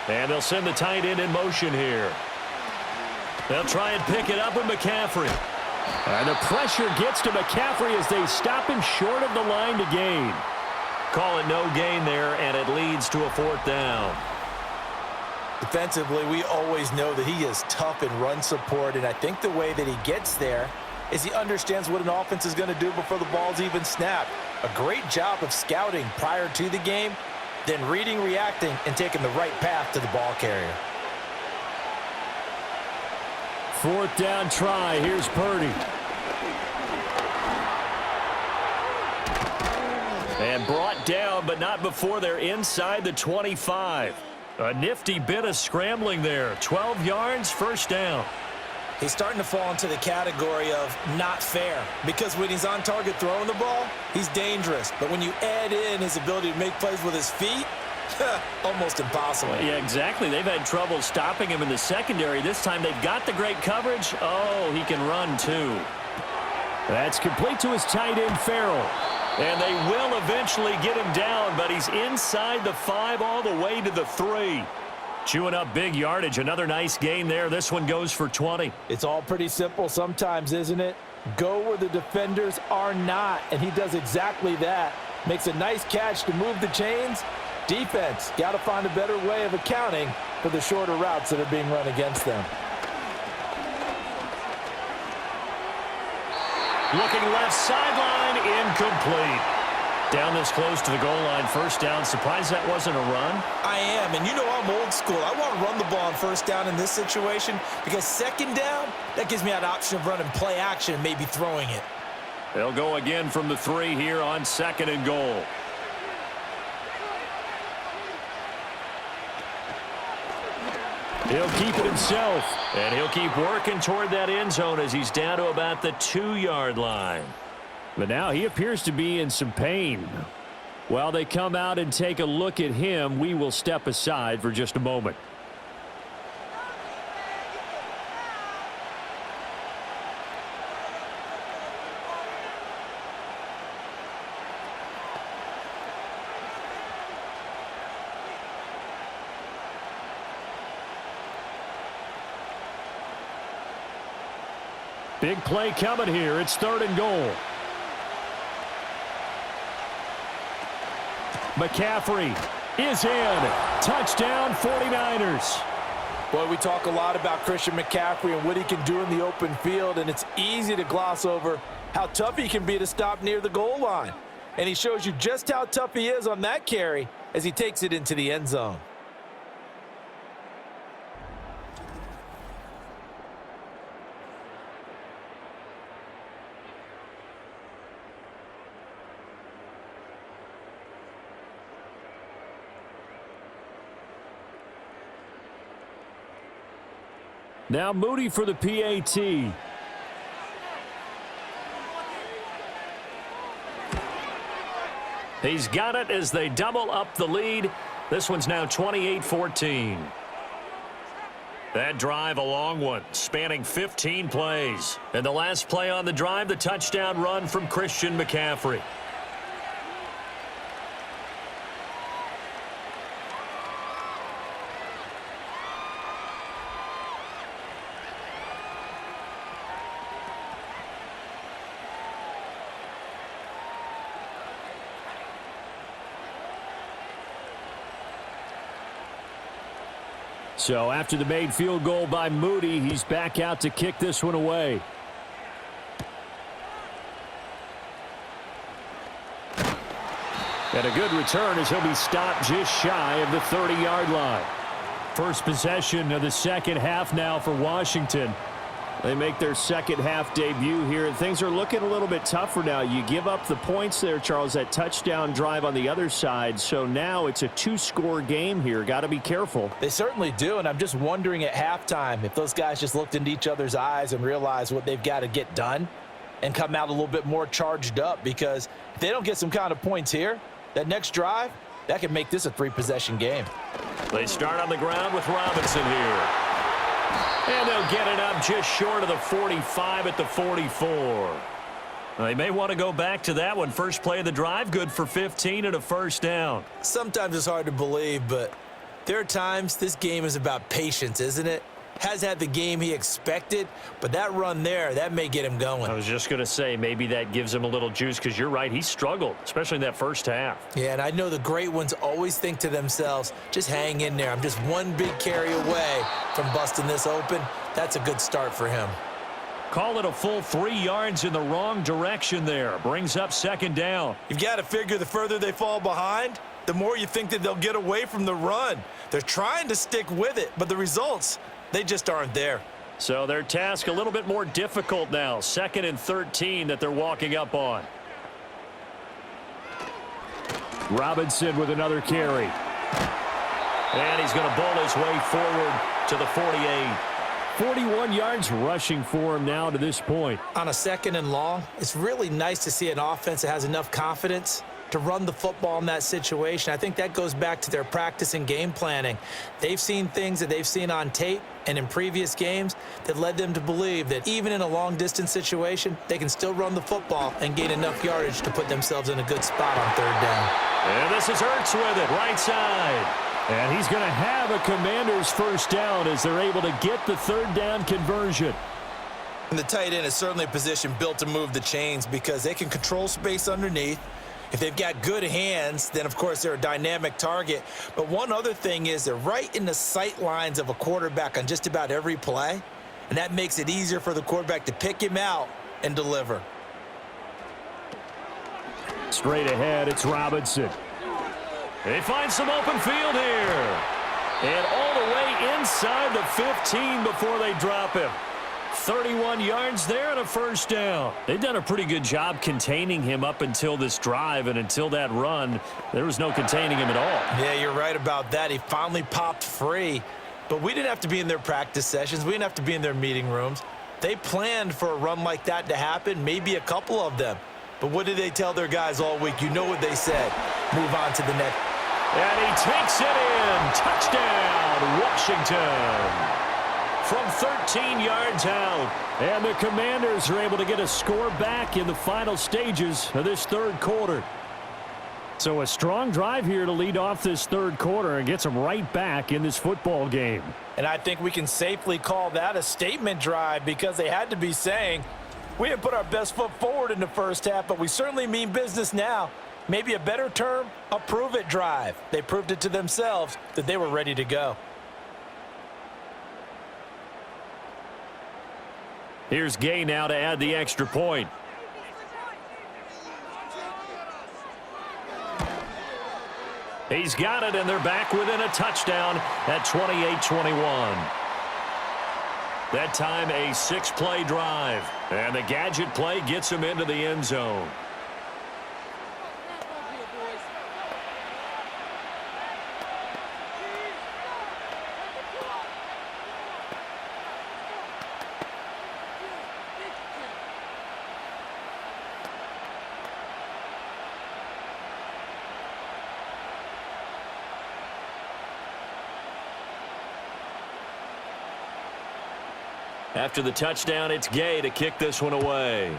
And they'll send the tight end in motion here. They'll try and pick it up with McCaffrey. And the pressure gets to McCaffrey as they stop him short of the line to gain. Call it no gain there, and it leads to a 4th down. Defensively, we always know that he is tough in run support, and I think the way that he gets there is he understands what an offense is going to do before the ball's even snapped. A great job of scouting prior to the game, then reading, reacting, and taking the right path to the ball carrier. 4th down try. Here's Purdy. And brought down, but not before they're inside the 25. A nifty bit of scrambling there. 12 yards, 1st down. He's starting to fall into the category of not fair, because when he's on target throwing the ball, he's dangerous. But when you add in his ability to make plays with his feet, almost impossible. Yeah, exactly. They've had trouble stopping him in the secondary. This time they've got the great coverage. Oh, he can run too. That's complete to his tight end, Farrell. And they will eventually get him down, but he's inside the 5 all the way to the 3. Chewing up big yardage. Another nice gain there. This one goes for 20. It's all pretty simple sometimes, isn't it? Go where the defenders are not, and he does exactly that. Makes a nice catch to move the chains. Defense got to find a better way of accounting for the shorter routes that are being run against them. Looking left sideline, incomplete. Down this close to the goal line, 1st down. Surprised that wasn't a run? I am, and you know I'm old school. I want to run the ball on 1st down in this situation because 2nd down, that gives me an option of running play action and maybe throwing it. They'll go again from the 3 here on 2nd and goal. He'll keep it himself. And he'll keep working toward that end zone as he's down to about the 2-yard line. But now he appears to be in some pain. While they come out and take a look at him, we will step aside for just a moment. Big play coming here. It's 3rd and goal. McCaffrey is in. Touchdown, 49ers. Boy, we talk a lot about Christian McCaffrey and what he can do in the open field, and it's easy to gloss over how tough he can be to stop near the goal line. And he shows you just how tough he is on that carry as he takes it into the end zone. Now Moody for the PAT. He's got it as they double up the lead. This one's now 28-14. That drive, a long one, spanning 15 plays. And the last play on the drive, the touchdown run from Christian McCaffrey. So after the made field goal by Moody, he's back out to kick this one away. And a good return as he'll be stopped just shy of the 30-yard line. First possession of the second half now for Washington. They make their second half debut here, and things are looking a little bit tougher now. You give up the points there, Charles, that touchdown drive on the other side. So now it's a two-score game here. Got to be careful. They certainly do, and I'm just wondering at halftime if those guys just looked into each other's eyes and realized what they've got to get done and come out a little bit more charged up, because if they don't get some kind of points here, that next drive, that could make this a three-possession game. They start on the ground with Robinson here. And they'll get it up just short of the 45 at the 44. They may want to go back to that one. First play of the drive, good for 15 and a first down. Sometimes it's hard to believe, but there are times this game is about patience, isn't it? Hasn't had the game he expected, but that run there, that may get him going. I was just going to say, maybe that gives him a little juice, because you're right, he struggled, especially in that first half. Yeah, and I know the great ones always think to themselves, just hang in there. I'm just one big carry away from busting this open. That's a good start for him. Call it a full 3 yards in the wrong direction there. Brings up second down. You've got to figure the further they fall behind, the more you think that they'll get away from the run. They're trying to stick with it, but the results, they just aren't there. So their task a little bit more difficult now. 2nd and 13 that they're walking up on. Robinson with another carry. And he's going to bowl his way forward to the 48. 41 yards rushing for him now to this point. On a 2nd and long, it's really nice to see an offense that has enough confidence to run the football in that situation. I think that goes back to their practice and game planning. They've seen things that they've seen on tape and in previous games that led them to believe that even in a long-distance situation, they can still run the football and gain enough yardage to put themselves in a good spot on 3rd down. And this is Ertz with it, right side. And he's going to have a Commanders first down as they're able to get the 3rd down conversion. And the tight end is certainly a position built to move the chains because they can control space underneath. If they've got good hands, then, of course, they're a dynamic target. But one other thing is they're right in the sight lines of a quarterback on just about every play, and that makes it easier for the quarterback to pick him out and deliver. Straight ahead, it's Robinson. They find some open field here. And all the way inside the 15 before they drop him. 31 yards there and a first down. They've done a pretty good job containing him up until this drive, and until that run, there was no containing him at all. Yeah, you're right about that. He finally popped free, but we didn't have to be in their practice sessions. We didn't have to be in their meeting rooms. They planned for a run like that to happen, maybe a couple of them. But what did they tell their guys all week? You know what they said. Move on to the next. And he takes it in. Touchdown, Washington. From 13 yards out. And the Commanders are able to get a score back in the final stages of this 3rd quarter. So a strong drive here to lead off this 3rd quarter and gets them right back in this football game. And I think we can safely call that a statement drive, because they had to be saying, we didn't put our best foot forward in the first half, but we certainly mean business now. Maybe a better term, a prove-it drive. They proved it to themselves that they were ready to go. Here's Gay now to add the extra point. He's got it, and they're back within a touchdown at 28-21. That time a 6-play drive, and the gadget play gets him into the end zone. After the touchdown, it's Gay to kick this one away.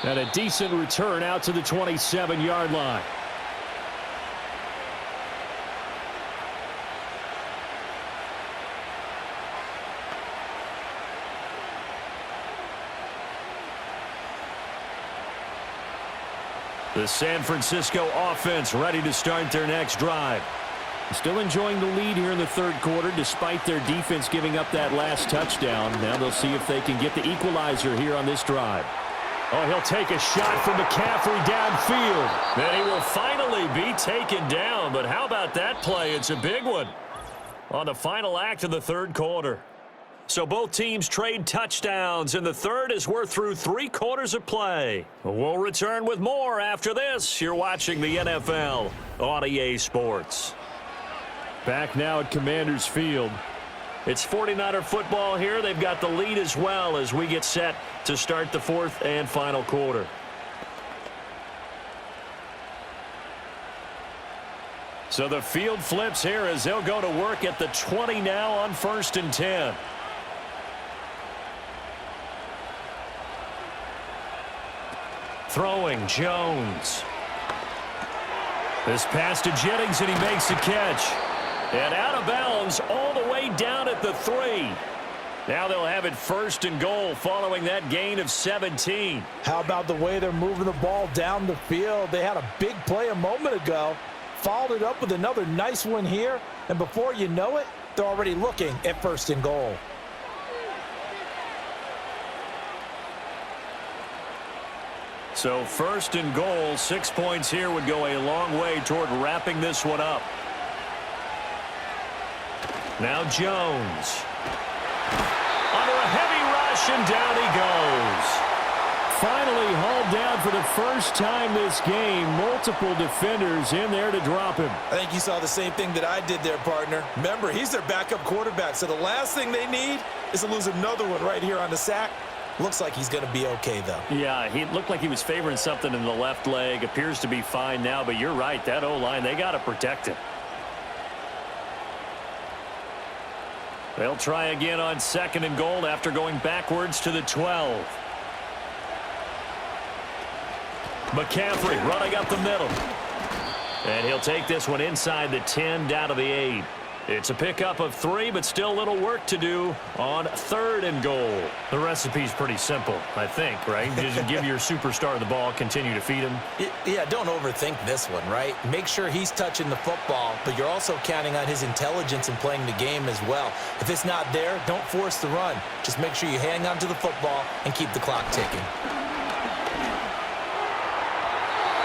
And a decent return out to the 27-yard line. The San Francisco offense ready to start their next drive. Still enjoying the lead here in the third quarter despite their defense giving up that last touchdown. Now they'll see if they can get the equalizer here on this drive. Oh, he'll take a shot from McCaffrey downfield. And he will finally be taken down. But how about that play? It's a big one on the final act of the third quarter. So both teams trade touchdowns in the third as we're through 3 quarters of play. We'll return with more after this. You're watching the NFL on EA Sports. Back now at Commanders Field. It's 49er football here. They've got the lead as well as we get set to start the fourth and final quarter. So the field flips here as they'll go to work at the 20 now on 1st and 10. Throwing Jones. This pass to Jennings, and he makes the catch. And out of bounds all the way down at the 3. Now they'll have it 1st and goal following that gain of 17. How about the way they're moving the ball down the field? They had a big play a moment ago, followed it up with another nice one here, and before you know it, they're already looking at 1st and goal. So 1st and goal, 6 points here would go a long way toward wrapping this one up. Now Jones. Under a heavy rush, and down he goes. Finally hauled down for the first time this game. Multiple defenders in there to drop him. I think you saw the same thing that I did there, partner. Remember, he's their backup quarterback, so the last thing they need is to lose another one right here on the sack. Looks like he's going to be okay, though. Yeah, he looked like he was favoring something in the left leg. Appears to be fine now, but you're right. That O-line, they got to protect him. They'll try again on 2nd and goal after going backwards to the 12. McCaffrey running up the middle. And he'll take this one inside the 10 down to the 8. It's a pickup of 3, but still a little work to do on 3rd and goal. The recipe's pretty simple, I think, right? Just give your superstar the ball, continue to feed him. Yeah, don't overthink this one, right? Make sure he's touching the football, but you're also counting on his intelligence in playing the game as well. If it's not there, don't force the run. Just make sure you hang on to the football and keep the clock ticking.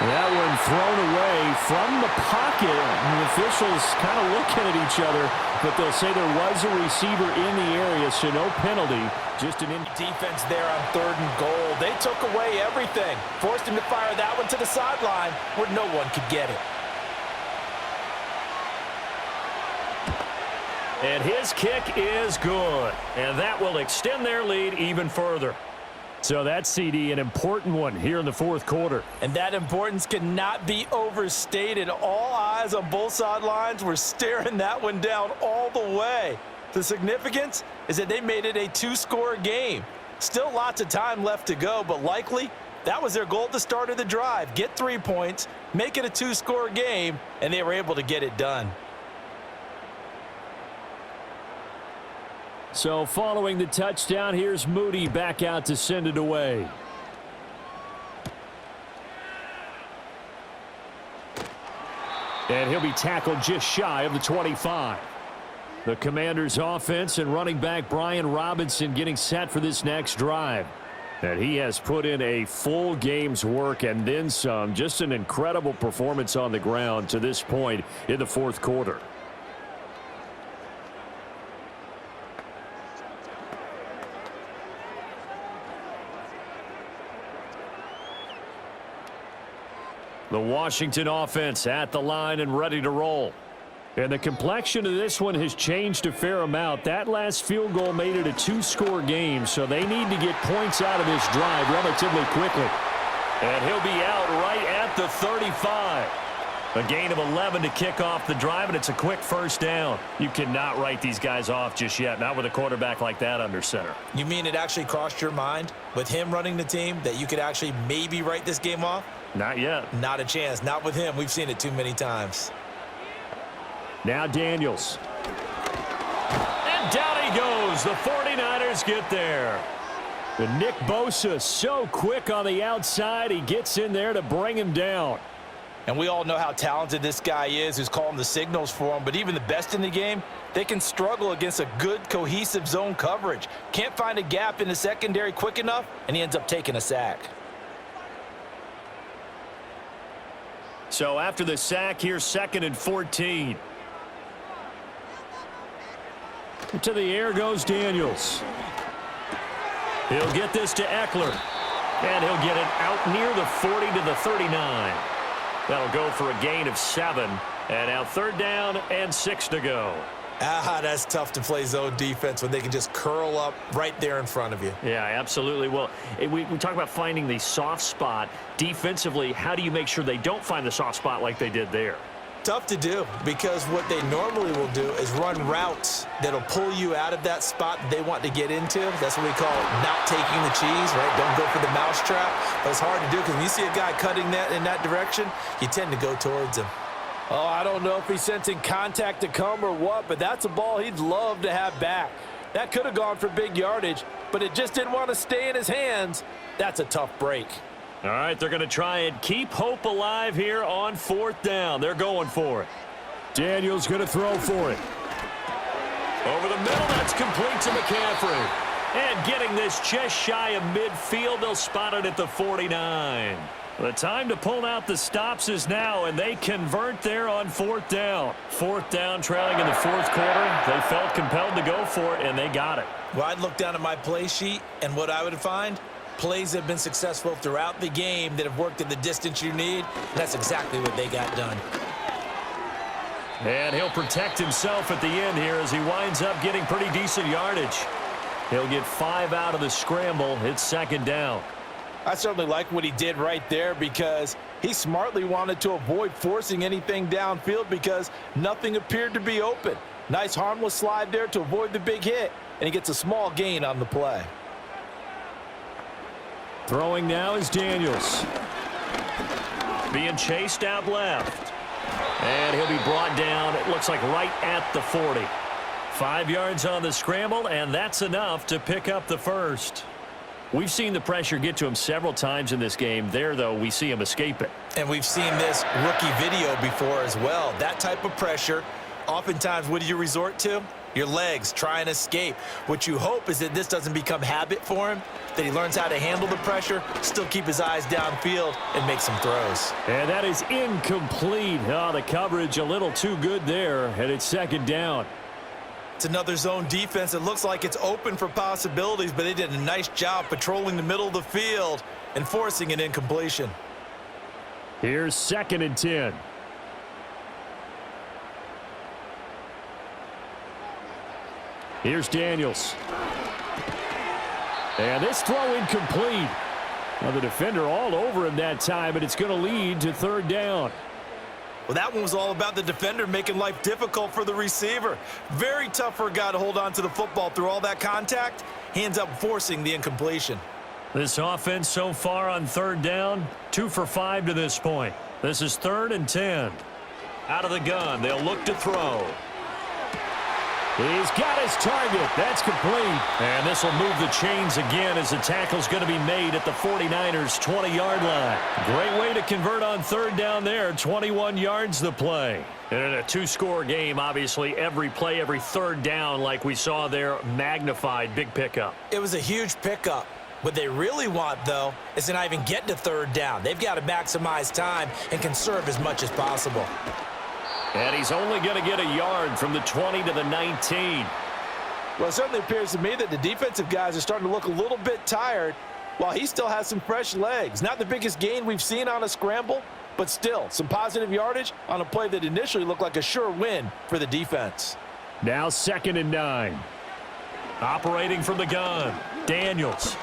That one thrown away from the pocket. The officials kind of looking at each other, but they'll say there was a receiver in the area, so no penalty. Just an defense there on 3rd and goal. They took away everything. Forced him to fire that one to the sideline where no one could get it. And his kick is good. And that will extend their lead even further. So that's, CD, an important one here in the 4th quarter. And that importance cannot be overstated. All eyes on both sidelines were staring that one down all the way. The significance is that they made it a 2-score game. Still lots of time left to go, but likely that was their goal at the start of the drive. Get 3 points, make it a 2-score game, and they were able to get it done. So following the touchdown, here's Moody back out to send it away. And he'll be tackled just shy of the 25. The Commanders offense and running back Brian Robinson getting set for this next drive. And he has put in a full game's work and then some. Just an incredible performance on the ground to this point in the 4th quarter. The Washington offense at the line and ready to roll. And the complexion of this one has changed a fair amount. That last field goal made it a 2-score game, so they need to get points out of this drive relatively quickly. And he'll be out right at the 35. A gain of 11 to kick off the drive, and it's a quick 1st down. You cannot write these guys off just yet, not with a quarterback like that under center. You mean it actually crossed your mind with him running the team that you could actually maybe write this game off? Not yet. Not a chance. Not with him. We've seen it too many times. Now Daniels. And down he goes. The 49ers get there. And Nick Bosa so quick on the outside. He gets in there to bring him down. And we all know how talented this guy is who's calling the signals for him. But even the best in the game, they can struggle against a good, cohesive zone coverage. Can't find a gap in the secondary quick enough, and he ends up taking a sack. So after the sack, here's 2nd and 14. To the air goes Daniels. He'll get this to Eckler. And he'll get it out near the 40 to the 39. That'll go for a gain of 7. And now 3rd down and 6 to go. That's tough to play zone defense when they can just curl up right there in front of you. Yeah, absolutely. Well, we talk about finding the soft spot. Defensively, how do you make sure they don't find the soft spot like they did there? Tough to do, because what they normally will do is run routes that'll pull you out of that spot that they want to get into. That's what we call not taking the cheese, right? Don't go for the mousetrap. But it's hard to do because when you see a guy cutting that in that direction, you tend to go towards him. Oh, I don't know if he's sensing contact to come or what, but that's a ball he'd love to have back. That could have gone for big yardage, but it just didn't want to stay in his hands. That's a tough break. All right, they're going to try and keep hope alive here on 4th down. They're going for it. Daniels going to throw for it. Over the middle, that's complete to McCaffrey. And getting this just shy of midfield, they'll spot it at the 49. The time to pull out the stops is now, and they convert there on 4th down. 4th down, trailing in the 4th quarter. They felt compelled to go for it, and they got it. Well, I'd look down at my play sheet, and what I would find, plays have been successful throughout the game that have worked at the distance you need. And that's exactly what they got done. And he'll protect himself at the end here as he winds up getting pretty decent yardage. He'll get 5 out of the scramble. It's 2nd down. I certainly like what he did right there because he smartly wanted to avoid forcing anything downfield because nothing appeared to be open. Nice harmless slide there to avoid the big hit, and he gets a small gain on the play. Throwing now is Daniels. Being chased out left. And he'll be brought down, it looks like right at the 40. 5 yards on the scramble, and that's enough to pick up the first. We've seen the pressure get to him several times in this game. There, though, we see him escape it. And we've seen this rookie video before as well. That type of pressure, oftentimes, what do you resort to? Your legs, try and escape. What you hope is that this doesn't become habit for him, that he learns how to handle the pressure, still keep his eyes downfield, and make some throws. And that is incomplete. Oh, the coverage a little too good there, and it's 2nd down. It's another zone defense. It looks like it's open for possibilities, but they did a nice job patrolling the middle of the field and forcing an incompletion. Here's 2nd and 10. Here's Daniels. And this throw incomplete. Now the defender all over him that time, but it's going to lead to 3rd down. Well, that one was all about the defender making life difficult for the receiver. Very tough for a guy to hold on to the football through all that contact. He ends up forcing the incompletion. This offense so far on 3rd down, 2 for 5 to this point. This is 3rd and 10. Out of the gun, they'll look to throw. He's got his target. That's complete. And this will move the chains again as the tackle's going to be made at the 49ers' 20-yard line. Great way to convert on 3rd down there. 21 yards the play. And in a 2-score game, obviously, every play, every 3rd down, like we saw there, magnified. Big pickup. It was a huge pickup. What they really want, though, is to not even get to 3rd down. They've got to maximize time and conserve as much as possible. And he's only going to get a yard from the 20 to the 19. Well, it certainly appears to me that the defensive guys are starting to look a little bit tired while he still has some fresh legs. Not the biggest gain we've seen on a scramble, but still some positive yardage on a play that initially looked like a sure win for the defense. Now 2nd and 9. Operating from the gun, Daniels.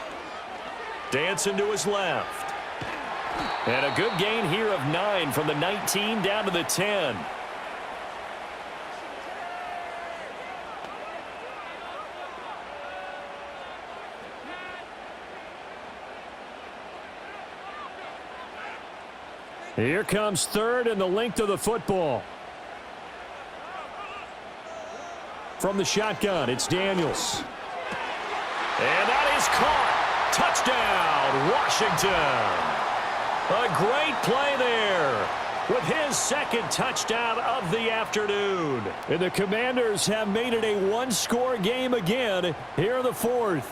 Dancing to his left. And a good gain here of 9 from the 19 down to the 10. Here comes 3rd and the length of the football. From the shotgun, it's Daniels. And that is caught. Touchdown, Washington. A great play there with his second touchdown of the afternoon. And the Commanders have made it a one-score game again here in the fourth.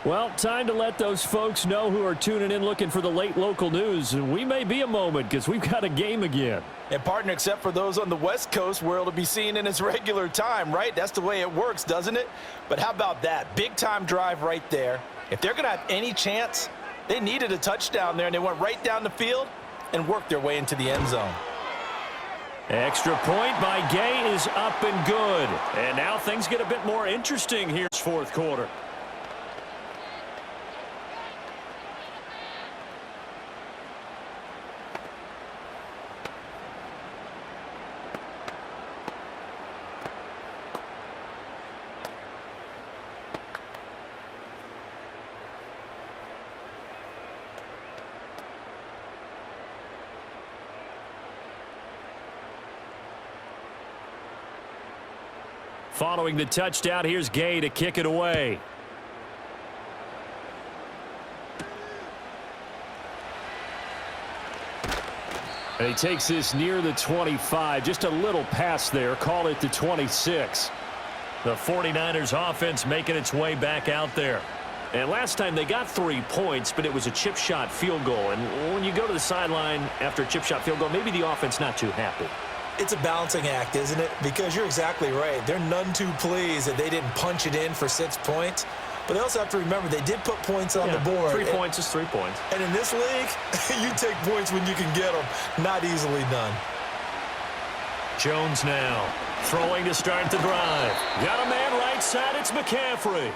Well, time to let those folks know who are tuning in looking for the late local news. We may be a moment because we've got a game again. And partner, except for those on the West Coast where it'll be seen in its regular time, right? That's the way it works, doesn't it? But how about that? Big-time drive right there. If they're going to have any chance, they needed a touchdown there, and they went right down the field and worked their way into the end zone. Extra point by Gay is up and good. And now things get a bit more interesting here in fourth quarter. Following the touchdown, here's Gay to kick it away. And he takes this near the 25. Just a little pass there. Call it the 26. The 49ers offense making its way back out there. And last time they got 3 points, but it was a chip shot field goal. And when you go to the sideline after a chip shot field goal, maybe the offense not too happy. It's a balancing act, isn't it? Because you're exactly right. They're none too pleased that they didn't punch it in for 6 points. But they also have to remember they did put points on the board. 3 points is 3 points. And in this league, you take points when you can get them. Not easily done. Jones now throwing to start the drive. Got a man right side. It's McCaffrey.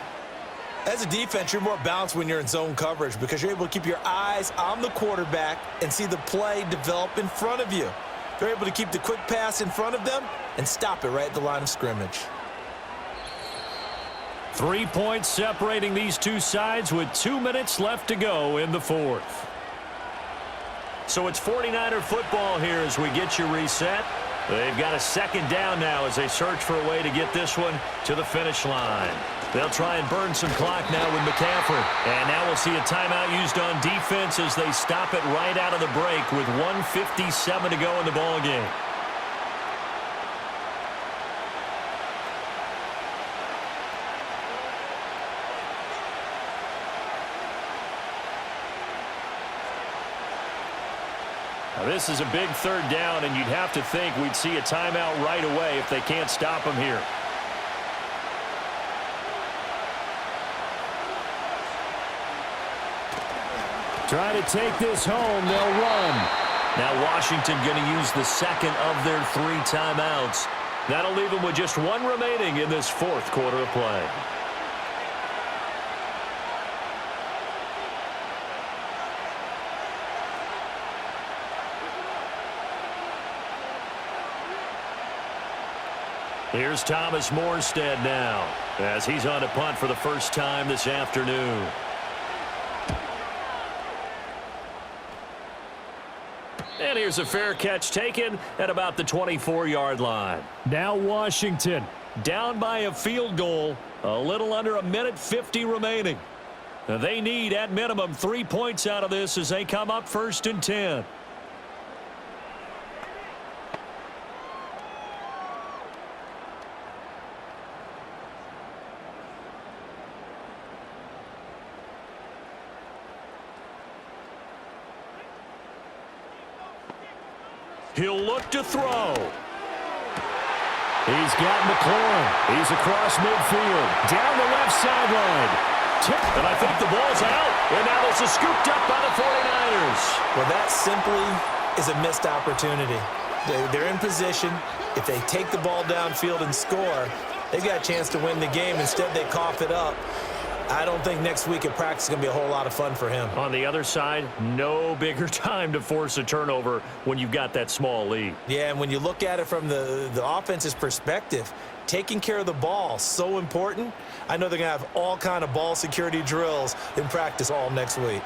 As a defense, you're more balanced when you're in zone coverage because you're able to keep your eyes on the quarterback and see the play develop in front of you. They're able to keep the quick pass in front of them and stop it right at the line of scrimmage. 3 points separating these two sides with 2 minutes left to go in the fourth. So it's 49er football here as we get you reset. They've got a second down now as they search for a way to get this one to the finish line. They'll try and burn some clock now with McCaffrey. And now we'll see a timeout used on defense as they stop it right out of the break with 1:57 to go in the ballgame. Now this is a big third down, and you'd have to think we'd see a timeout right away if they can't stop them here. Trying to take this home, they'll run. Now Washington going to use the second of their 3 timeouts. That'll leave them with just 1 remaining in this fourth quarter of play. Here's Thomas Morstead now as he's on to punt for the first time this afternoon. And here's a fair catch taken at about the 24-yard line. Now Washington down by a field goal, a little under 1:50 remaining. Now they need at minimum 3 points out of this as they come up 1st and 10. He'll look to throw. He's got McLaurin. He's across midfield. Down the left sideline. And I think the ball's out. And now this is scooped up by the 49ers. Well, that simply is a missed opportunity. They're in position. If they take the ball downfield and score, they've got a chance to win the game. Instead, they cough it up. I don't think next week at practice is going to be a whole lot of fun for him. On the other side, no bigger time to force a turnover when you've got that small lead. Yeah, and when you look at it from the offense's perspective, taking care of the ball, so important. I know they're going to have all kind of ball security drills in practice all next week.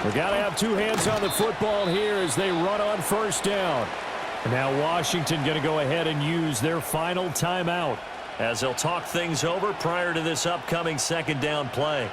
We got to have two hands on the football here as they run on first down. And now Washington going to go ahead and use their final timeout, as they'll talk things over prior to this upcoming second down play.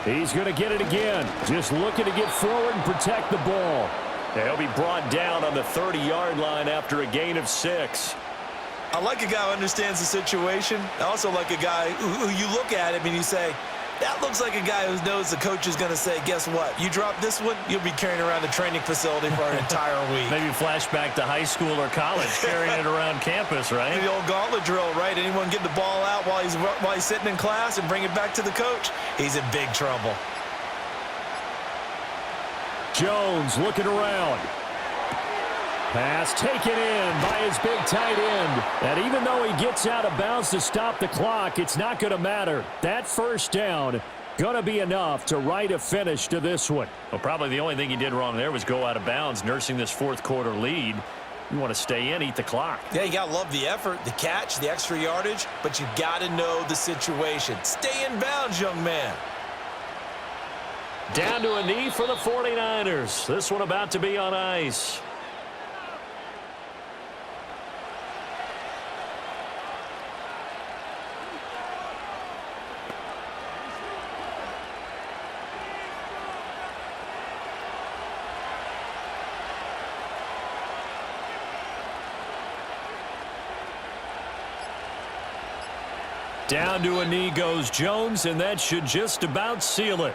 He's going to get it again. Just looking to get forward and protect the ball. He'll be brought down on the 30-yard line after a gain of 6. I like a guy who understands the situation. I also like a guy who you look at him and you say, that looks like a guy who knows the coach is going to say, guess what? You drop this one, you'll be carrying around the training facility for an entire week. Maybe flashback to high school or college, carrying it around campus, right? The old gauntlet drill, right? Anyone get the ball out while he's sitting in class and bring it back to the coach? He's in big trouble. Jones looking around. Pass taken in by his big tight end. And even though he gets out of bounds to stop the clock, it's not going to matter. That first down going to be enough to write a finish to this one. Well, probably the only thing he did wrong there was go out of bounds, nursing this fourth quarter lead. You want to stay in, eat the clock. Yeah, you got to love the effort, the catch, the extra yardage, but you got to know the situation. Stay in bounds, young man. Down to a knee for the 49ers. This one about to be on ice. Down to a knee goes Jones, and that should just about seal it.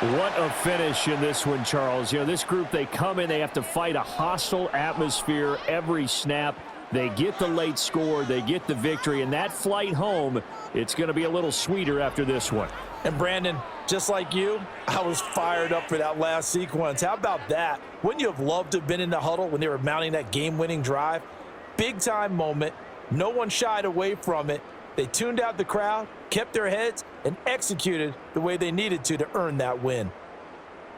What a finish in this one, Charles. You know, this group, they come in, they have to fight a hostile atmosphere every snap. They get the late score, they get the victory, and that flight home, it's going to be a little sweeter after this one. And Brandon, just like you, I was fired up for that last sequence. How about that? Wouldn't you have loved to have been in the huddle when they were mounting that game-winning drive? Big-time moment. No one shied away from it. They tuned out the crowd, kept their heads, and executed the way they needed to earn that win.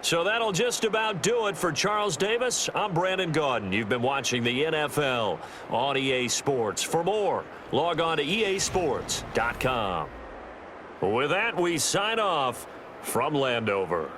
So that'll just about do it for Charles Davis. I'm Brandon Gaudin. You've been watching the NFL on EA Sports. For more, log on to easports.com. With that, we sign off from Landover.